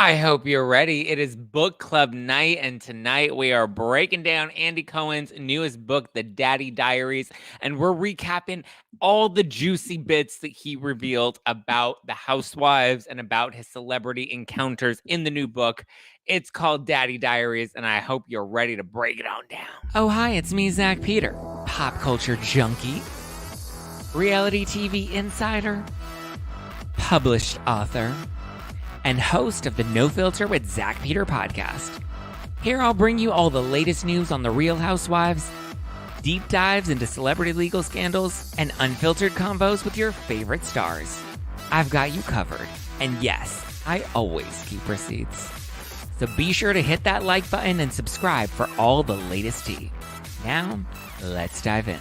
I hope you're ready. It is book club night, and tonight we are breaking down Andy Cohen's newest book, The Daddy Diaries, and we're recapping all the juicy bits that he revealed about the housewives and about his celebrity encounters in the new book. It's called Daddy Diaries, and I hope you're ready to break it on down. Oh, hi, it's me, Zack Peter, pop culture junkie, reality TV insider, published author, and host of the No Filter with Zack Peter podcast. Here I'll bring you all the latest news on the Real Housewives, deep dives into celebrity legal scandals, and unfiltered convos with your favorite stars. I've got you covered. And yes, I always keep receipts. So be sure to hit that like button and subscribe for all the latest tea. Now, let's dive in.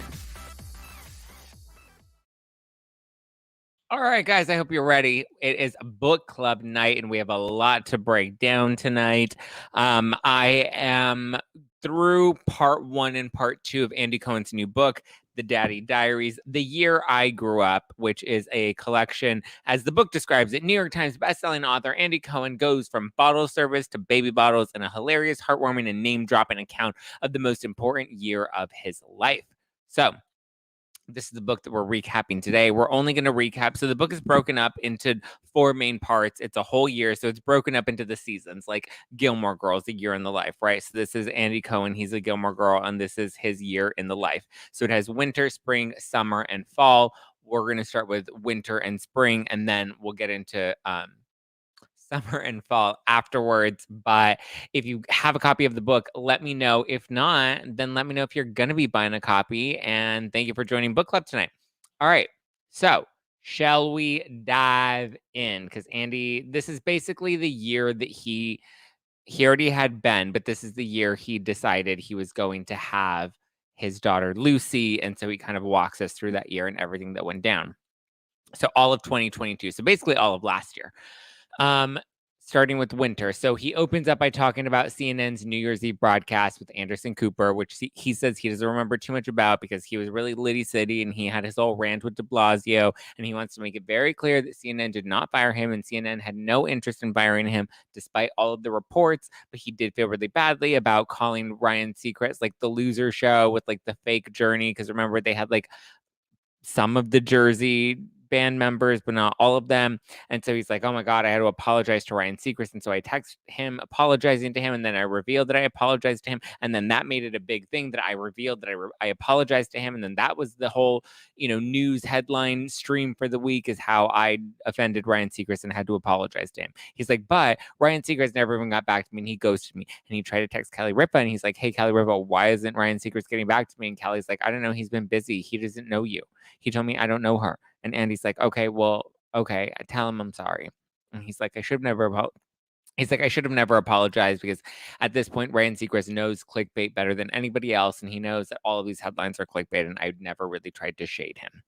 All right, guys, I hope you're ready. It is book club night, and we have a lot to break down tonight. I am through part 1 and part 2 of Andy Cohen's new book, The Daddy Diaries, The Year I Grew Up, which is a collection, as the book describes it. New York Times bestselling author Andy Cohen goes from bottle service to baby bottles in a hilarious, heartwarming, and name-dropping account of the most important year of his life. So, this is the book that we're recapping today. We're only going to recap. So the book is broken up into 4 main parts. It's a whole year. So it's broken up into the seasons, like Gilmore Girls, a year in the life, right? So this is Andy Cohen. He's a Gilmore Girl, and this is his year in the life. So it has winter, spring, summer, and fall. We're going to start with winter and spring, and then we'll get into summer and fall afterwards. But if you have a copy of the book, let me know. If not, then let me know if you're going to be buying a copy. And thank you for joining book club tonight. All right. So, shall we dive in? Because Andy, this is basically the year that he already had Ben, but this is the year he decided he was going to have his daughter Lucy. And so he kind of walks us through that year and everything that went down. So all of 2022. So basically all of last year. Um, Starting with winter. So he opens up by talking about CNN's New Year's Eve broadcast with Anderson Cooper, which he says he doesn't remember too much about because he was really Liddy City and he had his whole rant with de Blasio. And he wants to make it very clear that CNN did not fire him and CNN had no interest in firing him despite all of the reports. But he did feel really badly about calling Ryan Seacrest like the loser show with like the fake journey. Because remember, they had like some of the Jersey band members, but not all of them. And so he's like, oh my God, I had to apologize to Ryan Seacrest. And so I text him apologizing to him. And then I revealed that I apologized to him. And then that made it a big thing that I revealed that I apologized to him. And then that was the whole, news headline stream for the week is how I offended Ryan Seacrest and had to apologize to him. He's like, but Ryan Seacrest never even got back to me and he ghosted me. And he tried to text Kelly Ripa and he's like, hey, Kelly Ripa, why isn't Ryan Seacrest getting back to me? And Kelly's like, I don't know. He's been busy. He doesn't know you. He told me I don't know her. And Andy's like, okay, well, okay, tell him I'm sorry. And he's like, I should have never He's like, I should have never apologized because at this point, Ryan Seacrest knows clickbait better than anybody else. And he knows that all of these headlines are clickbait. And I've never really tried to shade him.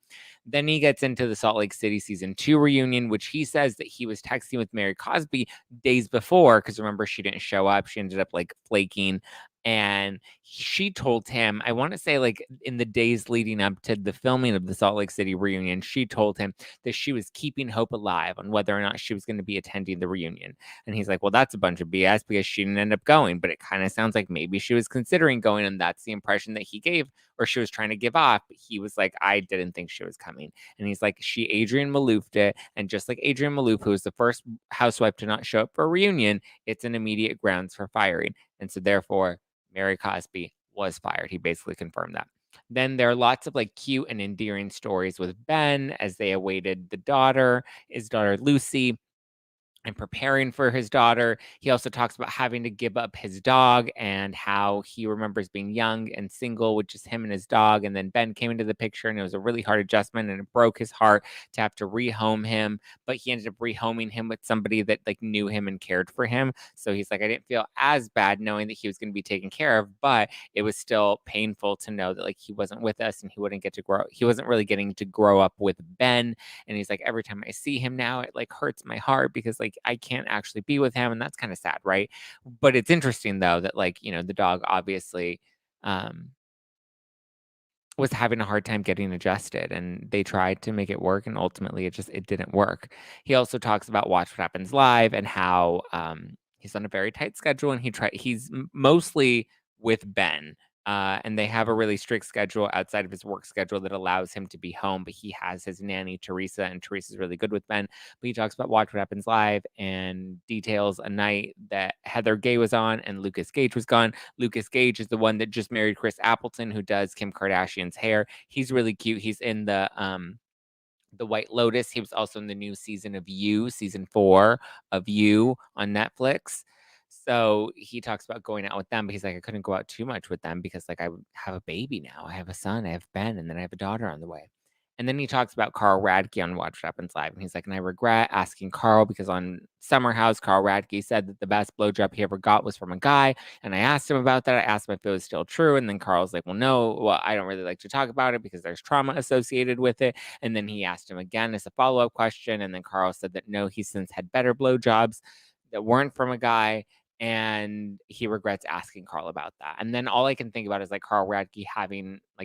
Then he gets into the Salt Lake City season 2 reunion, which he says that he was texting with Mary Cosby days before. Because remember, she didn't show up. She ended up like flaking. And she told him, I want to say like in the days leading up to the filming of the Salt Lake City reunion, she told him that she was keeping hope alive on whether or not she was going to be attending the reunion. And he's like, well, that's a bunch of BS because she didn't end up going. But it kind of sounds like maybe she was considering going. And that's the impression that he gave or she was trying to give off. But he was like, I didn't think she was coming. And he's like, she Adrienne Maloofed it. And just like Adrienne Maloof, who was the first housewife to not show up for a reunion, it's an immediate grounds for firing. And so therefore, Mary Cosby was fired. He basically confirmed that. Then there are lots of like cute and endearing stories with Ben as they awaited his daughter Lucy, and preparing for his daughter. He also talks about having to give up his dog and how he remembers being young and single with just him and his dog. And then Ben came into the picture and it was a really hard adjustment and it broke his heart to have to rehome him. But he ended up rehoming him with somebody that like knew him and cared for him. So he's like, I didn't feel as bad knowing that he was going to be taken care of, but it was still painful to know that like he wasn't with us and he wouldn't get to grow. He wasn't really getting to grow up with Ben. And he's like, every time I see him now, it like hurts my heart because like I can't actually be with him. And that's kind of sad, right? But it's interesting though that like, the dog obviously um was having a hard time getting adjusted, and they tried to make it work, and ultimately it didn't work. He also talks about Watch What Happens Live and how he's on a very tight schedule, and he's mostly with Ben. And they have a really strict schedule outside of his work schedule that allows him to be home. But he has his nanny, Teresa, and Teresa's really good with Ben. But he talks about Watch What Happens Live and details a night that Heather Gay was on and Lucas Gage was gone. Lucas Gage is the one that just married Chris Appleton, who does Kim Kardashian's hair. He's really cute. He's in the White Lotus. He was also in the new season of You, season 4 of You on Netflix. So he talks about going out with them, but he's like, I couldn't go out too much with them because like I have a baby now. I have a son, I have Ben, and then I have a daughter on the way. And then he talks about Carl Radke on Watch What Happens Live. And he's like, and I regret asking Carl because on Summer House, Carl Radke said that the best blowjob he ever got was from a guy. And I asked him about that. I asked him if it was still true. And then Carl's like, well, no, well, I don't really like to talk about it because there's trauma associated with it. And then he asked him again as a follow-up question. And then Carl said that no, he's since had better blowjobs that weren't from a guy. And he regrets asking Carl about that. And then all I can think about is like Carl Radke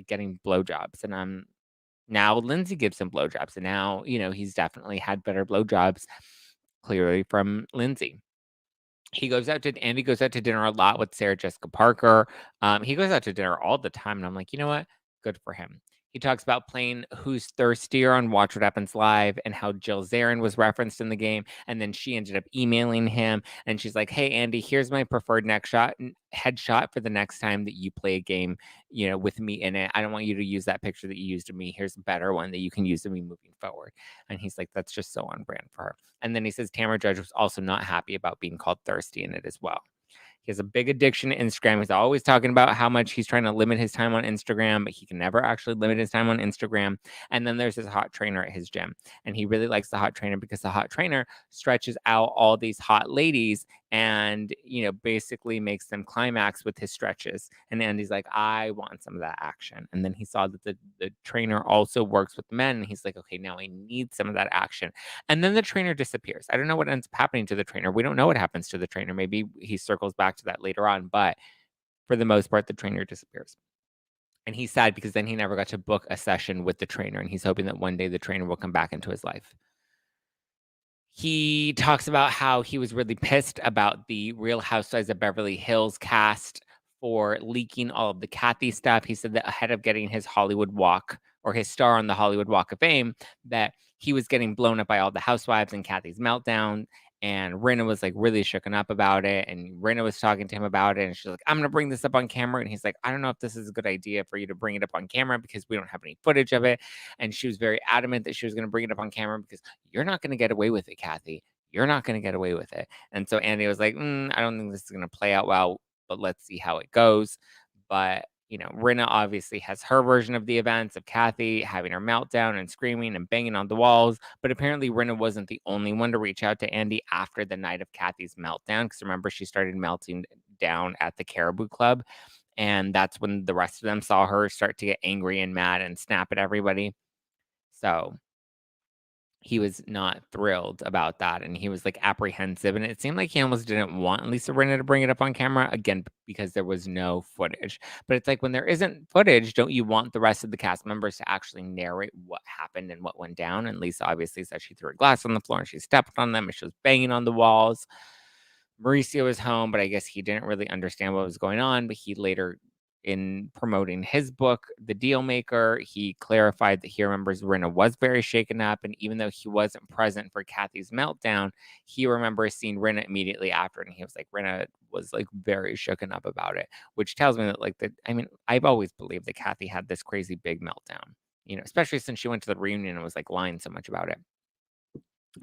getting blowjobs. And now Lindsay gives him blowjobs. And now, he's definitely had better blowjobs, clearly from Lindsay. Andy goes out to dinner a lot with Sarah Jessica Parker. He goes out to dinner all the time, and I'm like, you know what? Good for him. He talks about playing Who's Thirstier on Watch What Happens Live and how Jill Zarin was referenced in the game. And then she ended up emailing him, and she's like, hey, Andy, here's my preferred headshot for the next time that you play a game, with me in it. I don't want you to use that picture that you used of me. Here's a better one that you can use of me moving forward. And he's like, that's just so on brand for her. And then he says Tamara Judge was also not happy about being called thirsty in it as well. He has a big addiction to Instagram. He's always talking about how much he's trying to limit his time on Instagram, but he can never actually limit his time on Instagram. And then there's his hot trainer at his gym. And he really likes the hot trainer because the hot trainer stretches out all these hot ladies and, basically makes them climax with his stretches. And Andy's like, I want some of that action. And then he saw that the trainer also works with men. And he's like, okay, now I need some of that action. And then the trainer disappears. I don't know what ends up happening to the trainer. We don't know what happens to the trainer. Maybe he circles back to that later on, but for the most part, the trainer disappears. And he's sad because then he never got to book a session with the trainer, and he's hoping that one day the trainer will come back into his life. He talks about how he was really pissed about the Real Housewives of Beverly Hills cast for leaking all of the Kathy stuff. He said that ahead of getting his Hollywood Walk or his star on the Hollywood Walk of Fame, that he was getting blown up by all the housewives and Kathy's meltdown. And Rinna was like really shooken up about it. And Rinna was talking to him about it. And she's like, I'm going to bring this up on camera. And he's like, I don't know if this is a good idea for you to bring it up on camera because we don't have any footage of it. And she was very adamant that she was going to bring it up on camera because you're not going to get away with it, Kathy. You're not going to get away with it. And so Andy was like, I don't think this is going to play out well, but let's see how it goes. But Rinna obviously has her version of the events of Kathy having her meltdown and screaming and banging on the walls. But apparently Rinna wasn't the only one to reach out to Andy after the night of Kathy's meltdown. Because remember, she started melting down at the Caribou Club. And that's when the rest of them saw her start to get angry and mad and snap at everybody. So he was not thrilled about that, and he was like apprehensive, and it seemed like he almost didn't want Lisa Rinna to bring it up on camera again because there was no footage. But it's like when there isn't footage, don't you want the rest of the cast members to actually narrate what happened and what went down? And Lisa obviously said she threw a glass on the floor and she stepped on them and she was banging on the walls. Mauricio was home, but I guess he didn't really understand what was going on. But he later, in promoting his book, The Deal Maker, he clarified that he remembers Rinna was very shaken up. And even though he wasn't present for Kathy's meltdown, he remembers seeing Rinna immediately after. And he was like, Rinna was like very shaken up about it, which tells me that I've always believed that Kathy had this crazy big meltdown, especially since she went to the reunion and was like lying so much about it.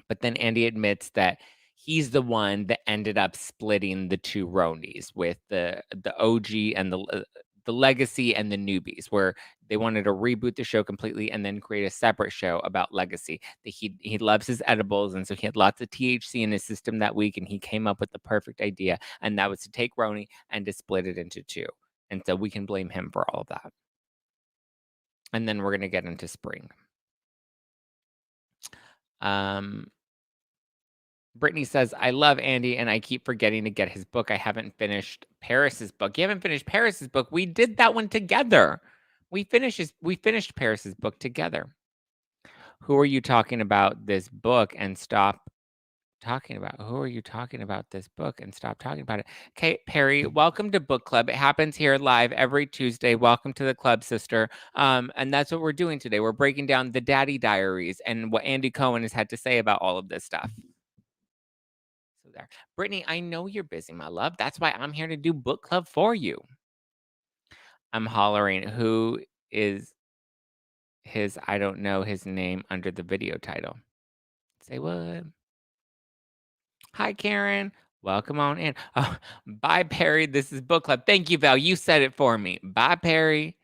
But then Andy admits that he's the one that ended up splitting the two RHONYs with the OG and the Legacy and the newbies, where they wanted to reboot the show completely and then create a separate show about Legacy. That he loves his edibles, and so he had lots of THC in his system that week, and he came up with the perfect idea, and that was to take RHONY and to split it into two. And so we can blame him for all of that. And then we're gonna get into spring. Brittany says, I love Andy and I keep forgetting to get his book. I haven't finished Paris's book. You haven't finished Paris's book. We did that one together. We finished Paris's book together. Who are you talking about this book and stop talking about? Who are you talking about this book and stop talking about it? Okay, Perry, welcome to book club. It happens here live every Tuesday. Welcome to the club, sister. And that's what we're doing today. We're breaking down the Daddy Diaries and what Andy Cohen has had to say about all of this stuff. So there. Brittany, I know you're busy, my love. That's why I'm here to do book club for you. I'm hollering, who is his, I don't know his name under the video title. Say what? Hi, Karen. Welcome on in. Oh, bye, Perry. This is book club. Thank you, Val. You said it for me. Bye, Perry.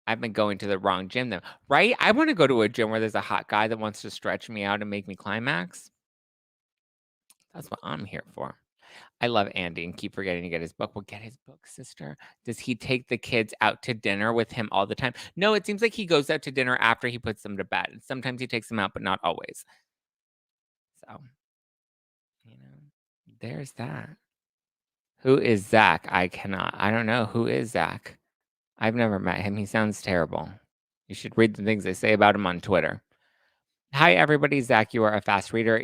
I've been going to the wrong gym then, right? I want to go to a gym where there's a hot guy that wants to stretch me out and make me climax. That's what I'm here for. I love Andy and keep forgetting to get his book. Well, get his book, sister. Does he take the kids out to dinner with him all the time? No, it seems like he goes out to dinner after he puts them to bed. Sometimes he takes them out, but not always. So, there's that. Who is Zack? I don't know. Who is Zack? I've never met him. He sounds terrible. You should read the things they say about him on Twitter. Hi, everybody. Zack, you are a fast reader.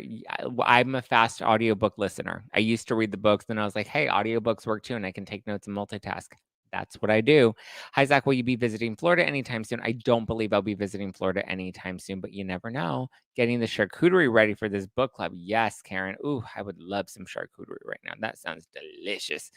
I'm a fast audiobook listener. I used to read the books, then I was like, hey, audiobooks work too, and I can take notes and multitask. That's what I do. Hi, Zack. Will you be visiting Florida anytime soon? I don't believe I'll be visiting Florida anytime soon, but you never know. Getting the charcuterie ready for this book club. Yes, Karen. Ooh, I would love some charcuterie right now. That sounds delicious.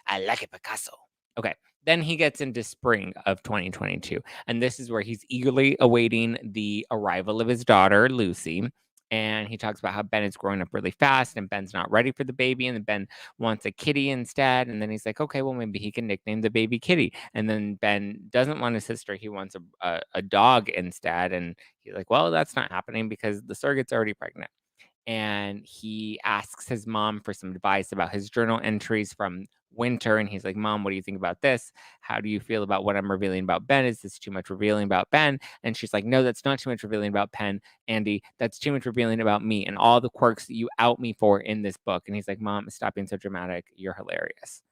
I like it, Picasso. Okay. Then he gets into spring of 2022. And this is where he's eagerly awaiting the arrival of his daughter, Lucy. And he talks about how Ben is growing up really fast and Ben's not ready for the baby. And then Ben wants a kitty instead. And then he's like, okay, well, maybe he can nickname the baby Kitty. And then Ben doesn't want a sister. He wants a dog instead. And he's like, well, that's not happening because the surrogate's already pregnant. And he asks his mom for some advice about his journal entries from winter. And he's like, Mom, what do you think about this? How do you feel about what I'm revealing about Ben? Is this too much revealing about Ben? And she's like, no, that's not too much revealing about Ben, Andy. That's too much revealing about me and all the quirks that you out me for in this book. And he's like, Mom, stop being so dramatic. You're hilarious.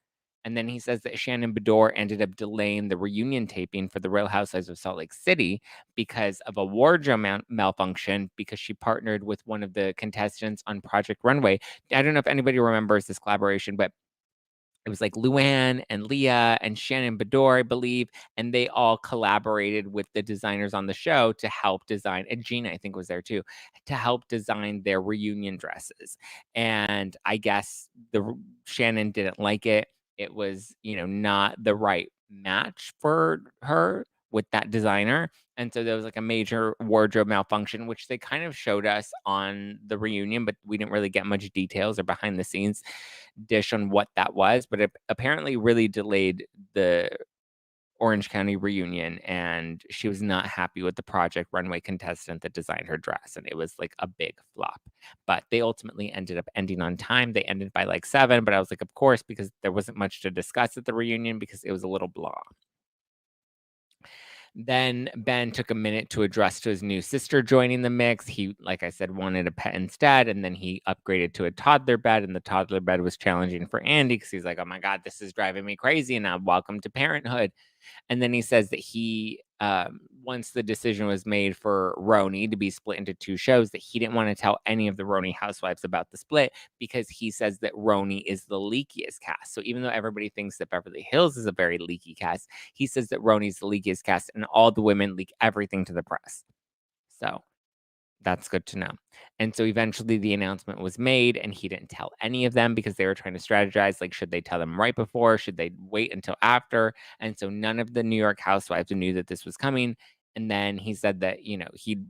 And then he says that Shannon Bedore ended up delaying the reunion taping for the Real Housewives of Salt Lake City because of a wardrobe malfunction because she partnered with one of the contestants on Project Runway. I don't know if anybody remembers this collaboration, but it was like Luann and Leah and Shannon Bedore, I believe, and they all collaborated with the designers on the show to help design, and Gina, I think, was there too, to help design their reunion dresses. And I guess Shannon didn't like it. It was, not the right match for her with that designer. And so there was like a major wardrobe malfunction, which they kind of showed us on the reunion, but we didn't really get much details or behind the scenes dish on what that was. But it apparently really delayed the Orange County reunion. And she was not happy with the Project Runway contestant that designed her dress. And it was like a big flop. But they ultimately ended up ending on time. They ended by like 7. But I was like, of course, because there wasn't much to discuss at the reunion because it was a little blah. Then Ben took a minute to address to his new sister joining the mix. He, like I said, wanted a pet instead. And then he upgraded to a toddler bed. And the toddler bed was challenging for Andy because he's like, oh my God, this is driving me crazy. And now welcome to parenthood. And then he says that he, once the decision was made for RHONY to be split into 2 shows, that he didn't want to tell any of the RHONY housewives about the split because he says that RHONY is the leakiest cast. So even though everybody thinks that Beverly Hills is a very leaky cast, he says that RHONY is the leakiest cast and all the women leak everything to the press. So that's good to know. And so eventually the announcement was made and he didn't tell any of them because they were trying to strategize. Like, should they tell them right before? Should they wait until after? And so none of the New York housewives knew that this was coming. And then he said that, he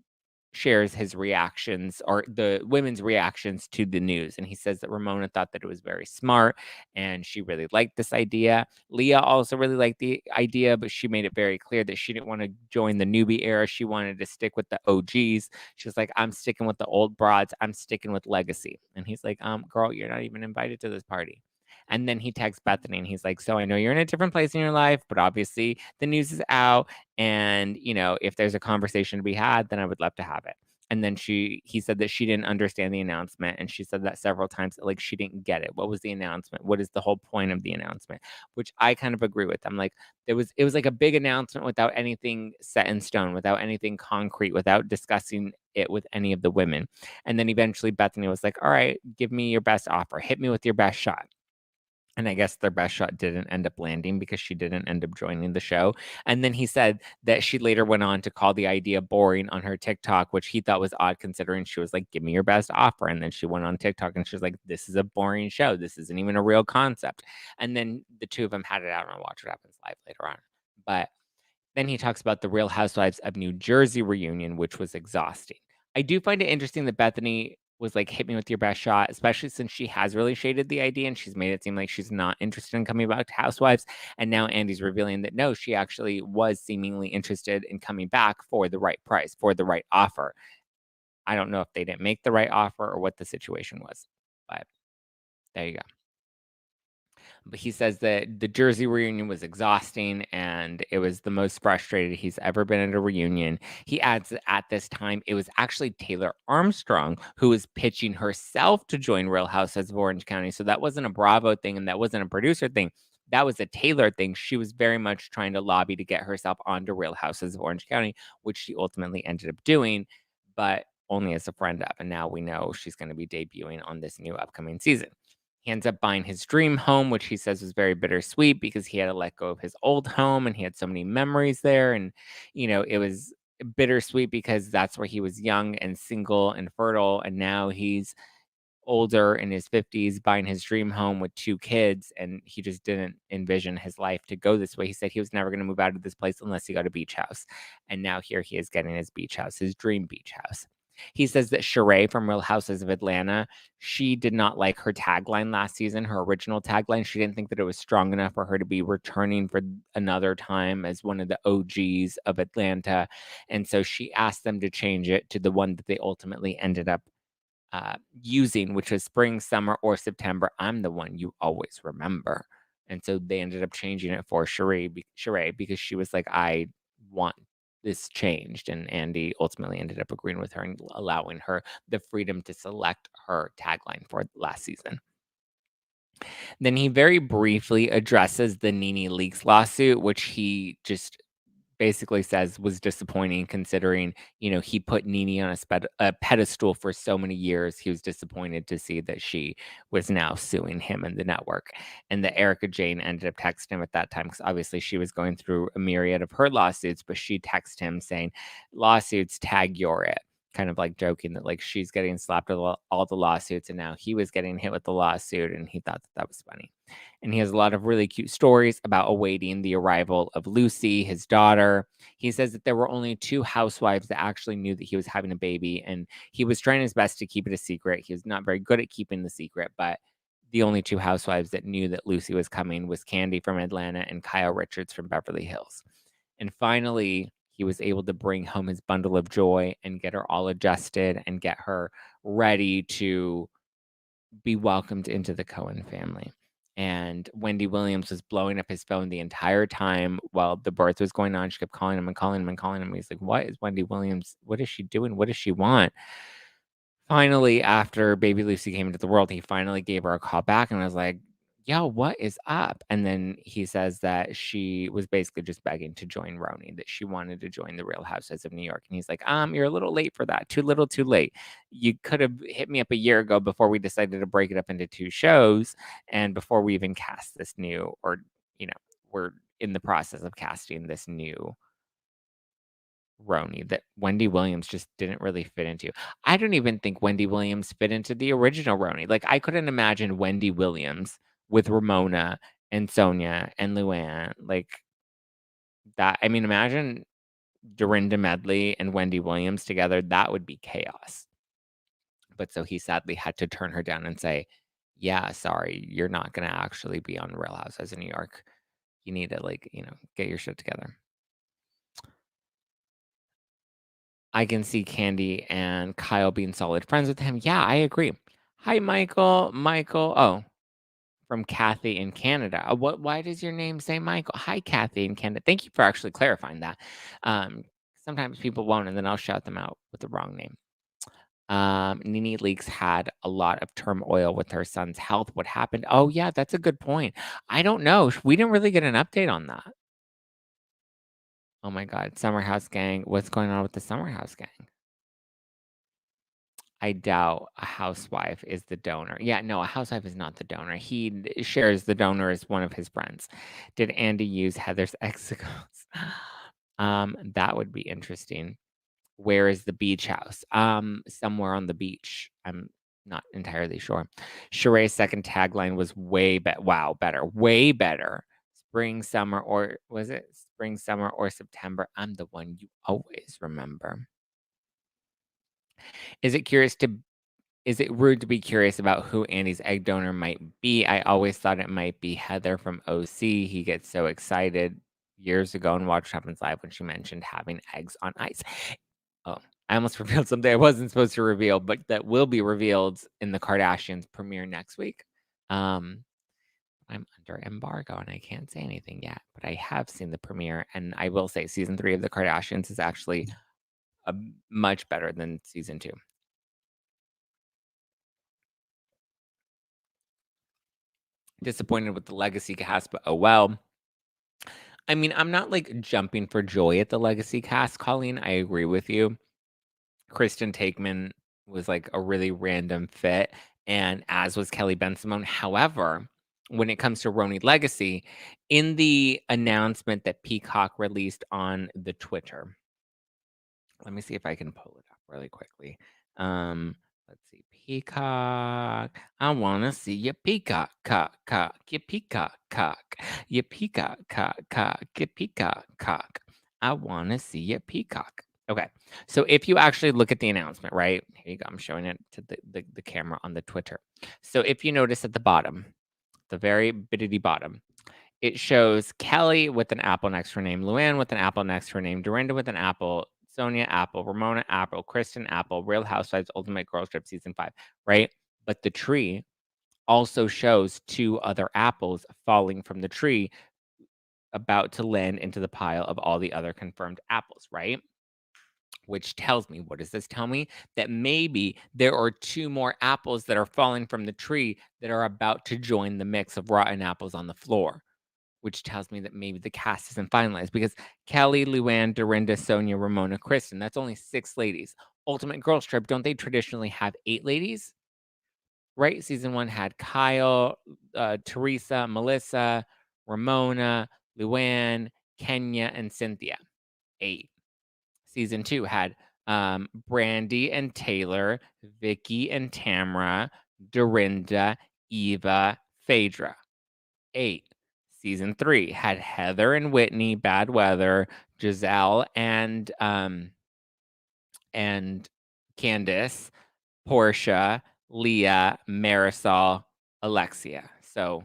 shares his reactions or the women's reactions to the news. And he says that Ramona thought that it was very smart and she really liked this idea. Leah also really liked the idea, but she made it very clear that she didn't want to join the newbie era. She wanted to stick with the OGs. She was like, I'm sticking with the old broads. I'm sticking with Legacy. And he's like, girl, you're not even invited to this party. And then he texts Bethenny and he's like, so I know you're in a different place in your life, but obviously the news is out. And, if there's a conversation to be had, then I would love to have it. And then he said that she didn't understand the announcement, and she said that several times, that, like, she didn't get it. What was the announcement? What is the whole point of the announcement? Which I kind of agree with. I'm like, it was like a big announcement without anything set in stone, without anything concrete, without discussing it with any of the women. And then eventually Bethenny was like, "All right, give me your best offer. Hit me with your best shot." And I guess their best shot didn't end up landing because she didn't end up joining the show. And then he said that she later went on to call the idea boring on her TikTok, which he thought was odd considering she was like, "Give me your best offer." And then she went on TikTok and she was like, "This is a boring show. This isn't even a real concept." And then the two of them had it out, and I'll watch what happens live later on. But then he talks about the Real Housewives of New Jersey reunion, which was exhausting. I do find it interesting that Bethenny was like, "Hit me with your best shot," especially since she has really shaded the idea and she's made it seem like she's not interested in coming back to Housewives. And now Andy's revealing that no, she actually was seemingly interested in coming back for the right price, for the right offer. I don't know if they didn't make the right offer or what the situation was, but there you go. But he says that the Jersey reunion was exhausting and it was the most frustrated he's ever been at a reunion. He adds that at this time, it was actually Taylor Armstrong who was pitching herself to join Real Housewives of Orange County. So that wasn't a Bravo thing and that wasn't a producer thing. That was a Taylor thing. She was very much trying to lobby to get herself onto Real Housewives of Orange County, which she ultimately ended up doing, but only as a friend of. And now we know she's going to be debuting on this new upcoming season. He ends up buying his dream home, which he says was very bittersweet because he had to let go of his old home and he had so many memories there. And, it was bittersweet because that's where he was young and single and fertile. And now he's older in his 50s buying his dream home with two kids. And he just didn't envision his life to go this way. He said he was never going to move out of this place unless he got a beach house. And now here he is getting his beach house, his dream beach house. He says that Sheree from Real Houses of Atlanta, she did not like her tagline last season, her original tagline. She didn't think that it was strong enough for her to be returning for another time as one of the OGs of Atlanta. And so she asked them to change it to the one that they ultimately ended up using, which was spring, summer, or September. I'm the one you always remember. And so they ended up changing it for Sheree because she was like, "I want this changed." And Andy ultimately ended up agreeing with her and allowing her the freedom to select her tagline for last season. Then he very briefly addresses the Nene Leakes lawsuit, which he just basically says was disappointing considering, he put Nene on a pedestal for so many years. He was disappointed to see that she was now suing him and the network. And that Erica Jane ended up texting him at that time because obviously she was going through a myriad of her lawsuits, but she texted him saying, "Lawsuits, tag you're it." Kind of like joking that like she's getting slapped with all the lawsuits and now he was getting hit with the lawsuit and he thought that was funny. And he has a lot of really cute stories about awaiting the arrival of Lucy, his daughter. He says that there were only two housewives that actually knew that he was having a baby, and he was trying his best to keep it a secret. He was not very good at keeping the secret, but the only two housewives that knew that Lucy was coming was Candy from Atlanta and Kyle Richards from Beverly Hills. And finally, he was able to bring home his bundle of joy and get her all adjusted and get her ready to be welcomed into the Cohen family. And Wendy Williams was blowing up his phone the entire time while the birth was going on. She kept calling him and calling him and calling him. He's like, "What is Wendy Williams? What is she doing? What does she want?" Finally, after baby Lucy came into the world, he finally gave her a call back and was like, "Yo, what is up?" And then he says that she was basically just begging to join RHONY, that she wanted to join the Real Housewives of New York. And he's like, you're a little late for that. Too little, too late. You could have hit me up a year ago before we decided to break it up into two shows and before we even cast this new, or, we're in the process of casting this new RHONY that Wendy Williams just didn't really fit into. I don't even think Wendy Williams fit into the original RHONY. Like, I couldn't imagine Wendy Williams with Ramona and Sonia and Luann. Like, that. I mean, imagine Dorinda Medley and Wendy Williams together. That would be chaos. But so he sadly had to turn her down and say, "Yeah, sorry, you're not going to actually be on Real Housewives of New York. You need to, like, get your shit together." I can see Candy and Kyle being solid friends with him. Yeah, I agree. Hi, Michael. Michael. Oh, from Kathy in Canada. Why does your name say Michael? Hi, Kathy in Canada. Thank you for actually clarifying that. Um, Sometimes people won't, and then I'll shout them out with the wrong name. Nene Leakes had a lot of turmoil with her son's health. What happened? Oh, yeah, that's a good point. I don't know. We didn't really get an update on that. Oh my God, Summer House Gang. What's going on with the Summer House Gang? I doubt a housewife is the donor. Yeah, no, a housewife is not the donor. He shares the donor as one of his friends. Did Andy use Heather's exicos? That would be interesting. Where is the beach house? Somewhere on the beach. I'm not entirely sure. Sheree's second tagline was better. Way better. Spring, summer, or was it spring, summer, or September? I'm the one you always remember. Is it rude to be curious about who Andy's egg donor might be? I always thought it might be Heather from OC. He gets so excited years ago and Watch Happens Live when she mentioned having eggs on ice. Oh, I almost revealed something I wasn't supposed to reveal, but that will be revealed in the Kardashians premiere next week. I'm under embargo and I can't say anything yet, but I have seen the premiere, and I will say season 3 of the Kardashians is actually much better than season 2. Disappointed with the Legacy cast, but oh well. I mean, I'm not like jumping for joy at the Legacy cast, Colleen. I agree with you. Kristen Takeman was like a really random fit, and as was Kelly Ben-Simone. However, when it comes to RHONY Legacy, in the announcement that Peacock released on the Twitter, let me see if I can pull it up really quickly. Let's see, Peacock. I wanna see your peacock, cock, your peacock, cock, your peacock, cock, your peacock, cock. I wanna see your peacock. Okay, so if you actually look at the announcement, right here you go. I'm showing it to the camera on the Twitter. So if you notice at the bottom, the very bittity bottom, it shows Kelly with an apple next to her name, Luann with an apple next to her name, Dorinda with an apple, Sonia apple, Ramona apple, Kristen apple, Real Housewives Ultimate Girls Trip season 5, right? But the tree also shows 2 other apples falling from the tree about to land into the pile of all the other confirmed apples, right? Which tells me, what does this tell me? That maybe there are 2 more apples that are falling from the tree that are about to join the mix of rotten apples on the floor. Which tells me that maybe the cast isn't finalized, because Kelly, Luann, Dorinda, Sonia, Ramona, Kristen, that's only 6 ladies. Ultimate Girls Trip, don't they traditionally have 8 ladies? Right? Season 1 had Kyle, Teresa, Melissa, Ramona, Luann, Kenya, and Cynthia. 8. Season 2 had Brandy and Taylor, Vicky and Tamra, Dorinda, Eva, Phaedra. 8. Season 3 had Heather and Whitney, Bad Weather, Giselle and Candace, Portia, Leah, Marisol, Alexia. So,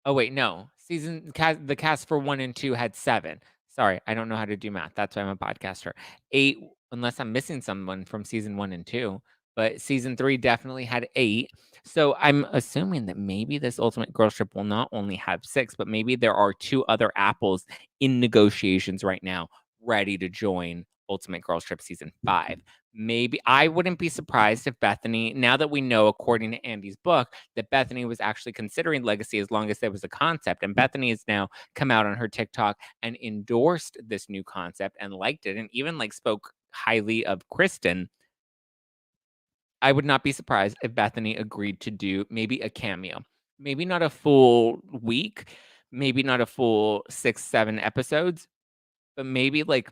oh wait, no. The cast for 1 and 2 had 7. Sorry, I don't know how to do math. That's why I'm a podcaster. 8, unless I'm missing someone from season 1 and 2, but season 3 definitely had 8. So I'm assuming that maybe this Ultimate Girls Trip will not only have 6, but maybe there are 2 other apples in negotiations right now, ready to join Ultimate Girls Trip season 5. Maybe I wouldn't be surprised if Bethenny, now that we know, according to Andy's book, that Bethenny was actually considering Legacy as long as there was a concept. And Bethenny has now come out on her TikTok and endorsed this new concept and liked it, and even like spoke highly of Kristen. I would not be surprised if Bethenny agreed to do maybe a cameo, maybe not a full week, maybe not a full 6, 7 episodes, but maybe like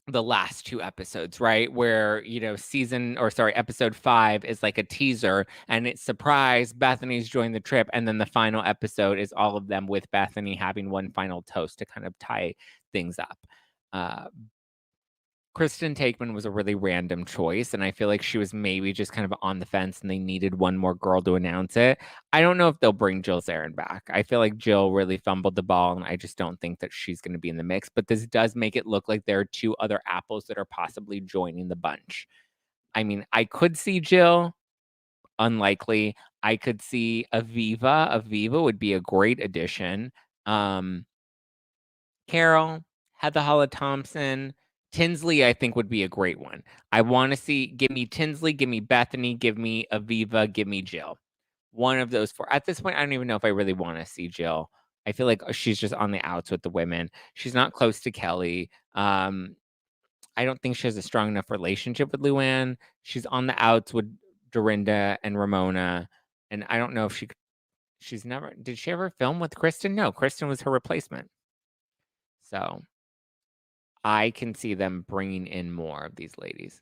the last 2 episodes, right? Where, episode 5 is like a teaser and it's surprise, Bethany's joined the trip. And then the final episode is all of them with Bethenny having one final toast to kind of tie things up. Kristen Takeman was a really random choice, and I feel like she was maybe just kind of on the fence and they needed one more girl to announce it. I don't know if they'll bring Jill Zarin back. I feel like Jill really fumbled the ball, and I just don't think that she's going to be in the mix. But this does make it look like there are 2 other apples that are possibly joining the bunch. I mean, I could see Jill, unlikely. I could see Aviva. Aviva would be a great addition. Carol, Heather Holland Thompson, Tinsley, I think, would be a great one. I want to see, give me Tinsley, give me Bethenny, give me Aviva, give me Jill. One of those four. At this point, I don't even know if I really want to see Jill. I feel like she's just on the outs with the women. She's not close to Kelly. I don't think she has a strong enough relationship with Luann. She's on the outs with Dorinda and Ramona. And I don't know if she's never, did she ever film with Kristen? No, Kristen was her replacement. So I can see them bringing in more of these ladies.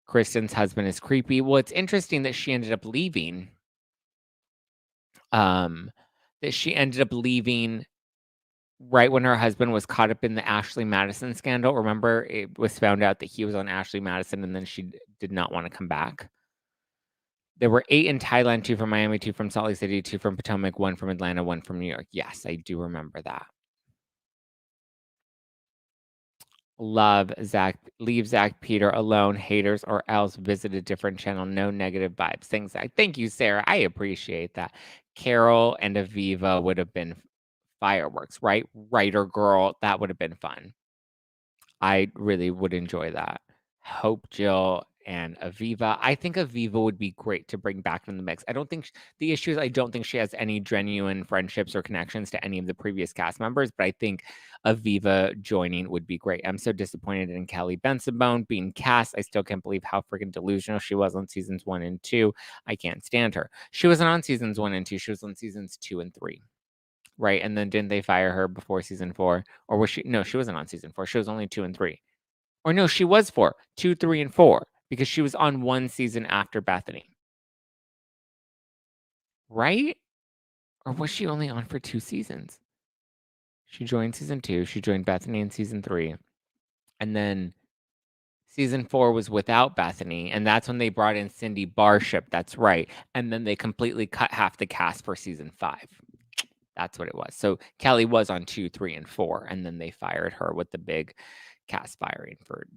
Kristen's husband is creepy. Well, it's interesting that she ended up leaving. That she ended up leaving right when her husband was caught up in the Ashley Madison scandal. Remember, it was found out that he was on Ashley Madison, and then she did not want to come back. There were 8 in Thailand, 2 from Miami, 2 from Salt Lake City, 2 from Potomac, 1 from Atlanta, 1 from New York. Yes, I do remember that. Love Zach. Leave Zach Peter alone. Haters or else visit a different channel. No negative vibes. Thanks, Zach. Thank you, Sarah. I appreciate that. Carol and Aviva would have been fireworks, right? Writer girl. That would have been fun. I really would enjoy that. Hope, Jill, and Aviva. I think Aviva would be great to bring back in the mix. I don't think the issue is I don't think she has any genuine friendships or connections to any of the previous cast members, but I think Aviva joining would be great. I'm so disappointed in Kelly Benson being cast. I still can't believe how freaking delusional she was on seasons 1 and 2. I can't stand her. She wasn't on seasons 1 and 2. She was on seasons 2 and 3. Right, and then didn't they fire her before season 4? Or was she no, she wasn't on season 4, she was only 2 and 3. Or no, she was 4, 2, 3, and 4, because she was on 1 season after Bethenny. Right? Or was she only on for 2 seasons? She joined season 2, she joined Bethenny in season 3, and then season 4 was without Bethenny, and that's when they brought in Cindy Barship, that's right, and then they completely cut half the cast for season 5. That's what it was. So Kelly was on 2, 3, and 4, and then they fired her with the big cast firing for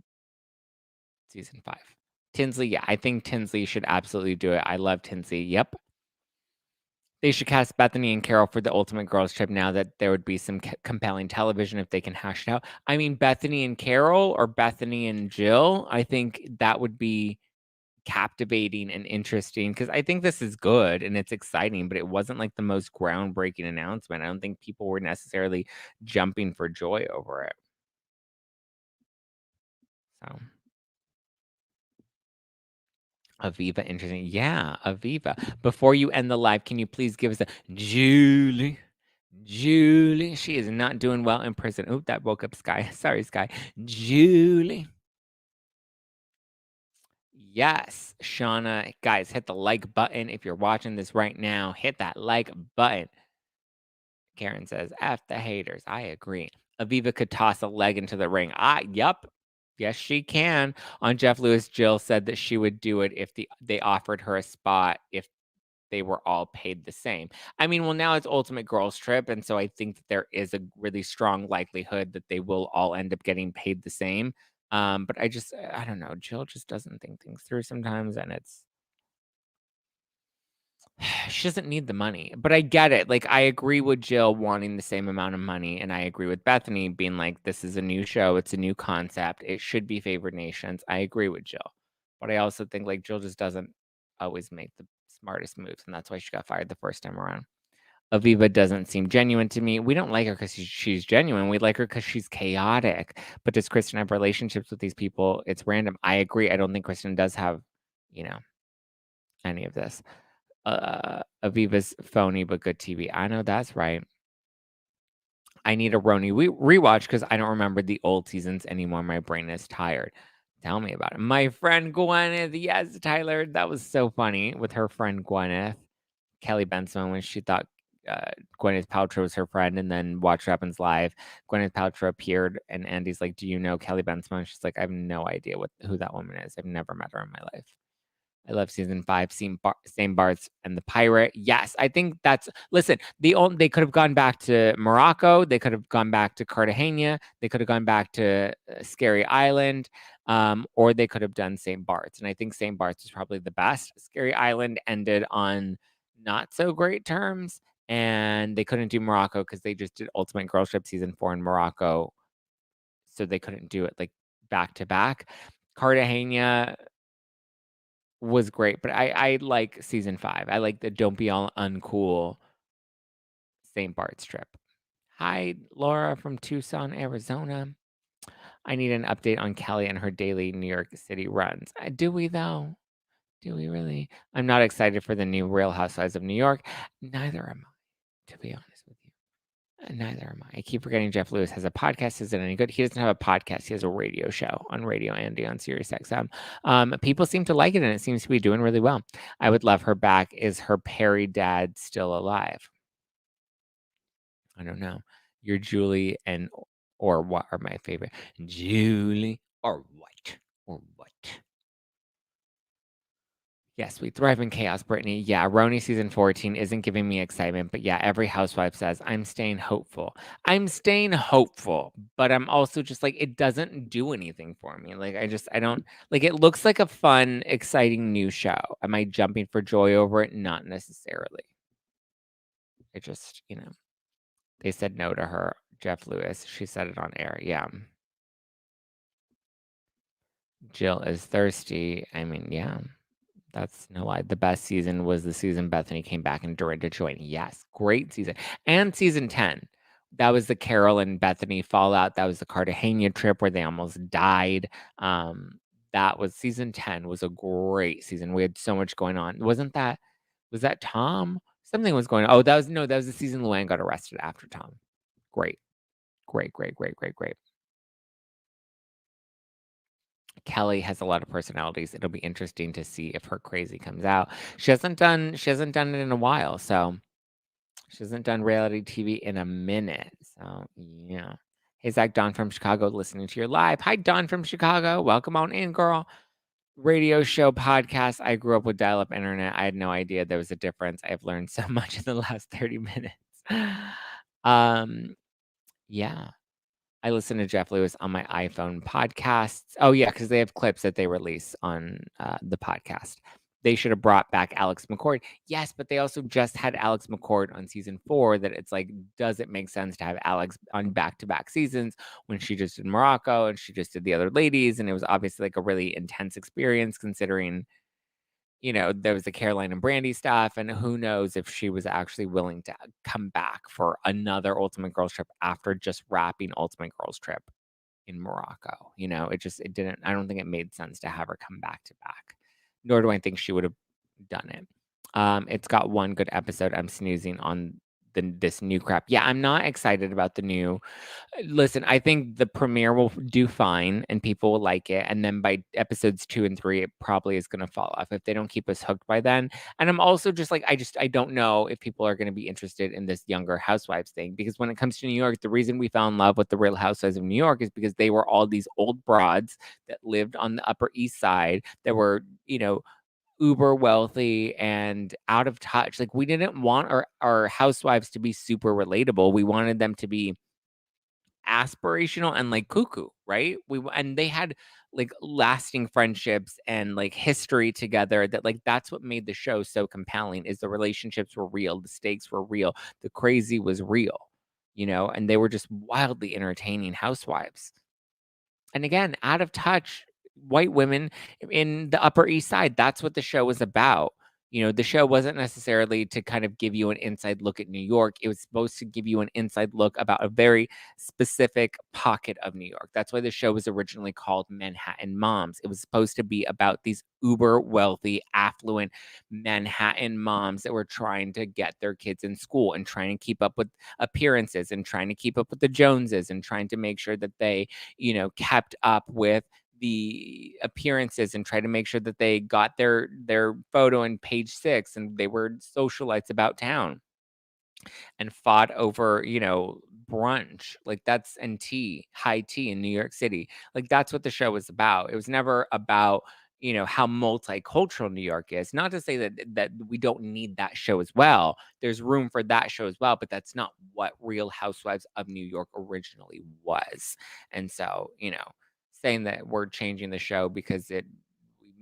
season 5. Tinsley, yeah, I think Tinsley should absolutely do it. I love Tinsley. Yep. They should cast Bethenny and Carol for the Ultimate Girls Trip now that there would be some compelling television if they can hash it out. I mean, Bethenny and Carol or Bethenny and Jill, I think that would be captivating and interesting because I think this is good and it's exciting, but it wasn't like the most groundbreaking announcement. I don't think people were necessarily jumping for joy over it. So Aviva, interesting. Yeah, Aviva. Before you end the live, can you please give us a Julie? Julie, she is not doing well in prison. Oh, that woke up Sky. Sorry, Sky. Julie. Yes, Shauna. Guys, hit the like button. If you're watching this right now, hit that like button. Karen says, F the haters. I agree. Aviva could toss a leg into the ring. Yup. Yes, she can. On Jeff Lewis, Jill said that she would do it if they offered her a spot if they were all paid the same. I mean, well, now it's Ultimate Girls Trip, and so I think that there is a really strong likelihood that they will all end up getting paid the same. But I don't know. Jill just doesn't think things through sometimes, and she doesn't need the money. But I get it. Like, I agree with Jill wanting the same amount of money, and I agree with Bethenny being like, this is a new show, it's a new concept, it should be favored nations. I agree with Jill. But I also think like Jill just doesn't always make the smartest moves, and that's why she got fired the first time around. Aviva doesn't seem genuine to me. We don't like her because she's genuine. We like her because she's chaotic. But does Kristen have relationships with these people? It's random. I agree. I don't think Kristen does have, any of this. Aviva's phony but good TV. I know that's right. I need a RHONY rewatch because I don't remember the old seasons anymore. My brain is tired. Tell me about it. My friend Gwyneth. Yes, Tyler. That was so funny with her friend Gwyneth. Kelly Benson when she thought Gwyneth Paltrow was her friend, and then Watch What Happens Live. Gwyneth Paltrow appeared, and Andy's like, "Do you know Kelly Benson?" She's like, "I have no idea who that woman is. I've never met her in my life." I love season 5. Same Barts and the pirate. Yes, I think that's. Listen, they could have gone back to Morocco. They could have gone back to Cartagena. They could have gone back to Scary Island, or they could have done Same Barts. And I think Same Barts is probably the best. Scary Island ended on not so great terms, and they couldn't do Morocco because they just did Ultimate Girls Trip season 4 in Morocco, so they couldn't do it like back to back. Cartagena was great, but I like season 5. I like the don't be all uncool St. Bart's trip. Hi, Laura from Tucson, Arizona. I need an update on Kelly and her daily New York City runs. Do we though? Do we really? I'm not excited for the new Real Housewives of New York. Neither am I, to be honest with you. Neither am I. I keep forgetting Jeff Lewis has a podcast. Is it any good? He doesn't have a podcast. He has a radio show on Radio Andy on Sirius XM. People seem to like it, and it seems to be doing really well. I would love her back. Is her Perry dad still alive? I don't know. Your Julie and or what are my favorite? Julie or what? Or what? Yes, we thrive in chaos, Brittany. Yeah, RHONY season 14 isn't giving me excitement, but yeah, every housewife says, I'm staying hopeful. I'm staying hopeful, but I'm also just like, it doesn't do anything for me. Like, I don't, like, it looks like a fun, exciting new show. Am I jumping for joy over it? Not necessarily. It just, they said no to her. Jeff Lewis, she said it on air. Yeah. Jill is thirsty. I mean, yeah. That's no lie. The best season was the season Bethenny came back and Dorinda joined. Yes, great season. And season 10. That was the Carol and Bethenny fallout. That was the Cartagena trip where they almost died. That was season 10 was a great season. We had so much going on. Was that Tom? Something was going on. Oh, that was the season Luann got arrested after Tom. Great. Great, great, great, great, great. Kelly has a lot of personalities. It'll be interesting to see if her crazy comes out. She hasn't done it in a while, so she hasn't done reality TV in a minute. So yeah. Hey Zach, Don from Chicago, listening to your live. Hi, Don from Chicago. Welcome on in, girl. Radio show podcast. I grew up with dial-up internet. I had no idea there was a difference. I've learned so much in the last 30 minutes. Yeah. I listen to Jeff Lewis on my iPhone podcasts. Oh, yeah, because they have clips that they release on the podcast. They should have brought back Alex McCord. Yes, but they also just had Alex McCord on season 4. That it's like, does it make sense to have Alex on back-to-back seasons when she just did Morocco and she just did the other ladies? And it was obviously like a really intense experience considering there was the Caroline and Brandy stuff, and who knows if she was actually willing to come back for another Ultimate Girls Trip after just wrapping Ultimate Girls Trip in Morocco. It didn't, I don't think it made sense to have her come back to back, nor do I think she would have done it. It's got one good episode. I'm snoozing on this new crap. Yeah, I'm not excited about the new. Listen, I think the premiere will do fine and people will like it. And then by episodes 2 and 3, it probably is going to fall off if they don't keep us hooked by then. And I'm also just like, I don't know if people are going to be interested in this younger housewives thing, because when it comes to New York, the reason we fell in love with the Real Housewives of New York is because they were all these old broads that lived on the Upper East Side that were, uber wealthy and out of touch. Like, we didn't want our housewives to be super relatable. We wanted them to be aspirational and like cuckoo, right? And they had like lasting friendships and like history together, that like that's what made the show so compelling. Is the relationships were real, the stakes were real, the crazy was real, and they were just wildly entertaining housewives. And again, out of touch white women in the Upper East Side. That's what the show was about. The show wasn't necessarily to kind of give you an inside look at New York. It was supposed to give you an inside look about a very specific pocket of New York. That's why the show was originally called Manhattan Moms. It was supposed to be about these uber wealthy, affluent Manhattan moms that were trying to get their kids in school and trying to keep up with appearances and trying to keep up with the Joneses and trying to make sure that they, kept up with the appearances and try to make sure that they got their photo in page 6 and they were socialites about town and fought over, brunch. Like that's and tea, high tea in New York City. Like that's what the show was about. It was never about, how multicultural New York is. Not to say that we don't need that show as well. There's room for that show as well, but that's not what Real Housewives of New York originally was. And so, saying that we're changing the show because we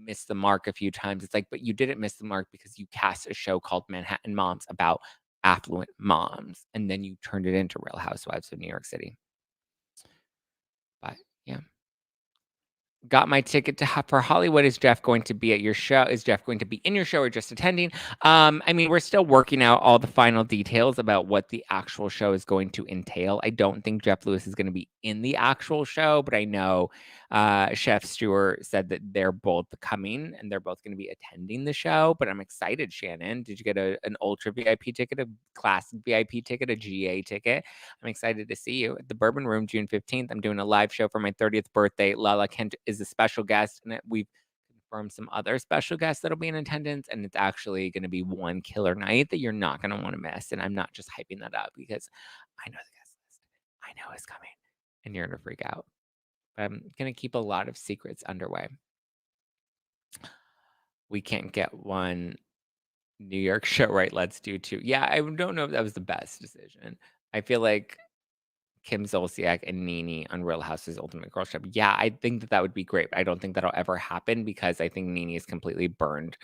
missed the mark a few times. It's like, but you didn't miss the mark because you cast a show called Manhattan Moms about affluent moms, and then you turned it into Real Housewives of New York City. But yeah. Got my ticket to for Hollywood. Is Jeff going to be at your show? Is Jeff going to be in your show or just attending? I mean, we're still working out all the final details about what the actual show is going to entail. I don't think Jeff Lewis is going to be in the actual show, but I know Chef Stewart said that they're both coming and they're both going to be attending the show. But I'm excited, Shannon. Did you get an Ultra VIP ticket, a Classic VIP ticket, a GA ticket? I'm excited to see you at the Bourbon Room June 15th. I'm doing a live show for my 30th birthday. Lala Kent is a special guest, and we've confirmed some other special guests that'll be in attendance. And it's actually going to be one killer night that you're not going to want to miss. And I'm not just hyping that up because I know the guest list. I know it's coming, and you're going to freak out. But I'm going to keep a lot of secrets underway. We can't get one New York show right. Let's do two. Yeah, I don't know if that was the best decision. I feel like Kim Zolciak and Nene on Real House's Ultimate Girls Trip. Yeah, I think that would be great, but I don't think that'll ever happen because I think Nene has completely burned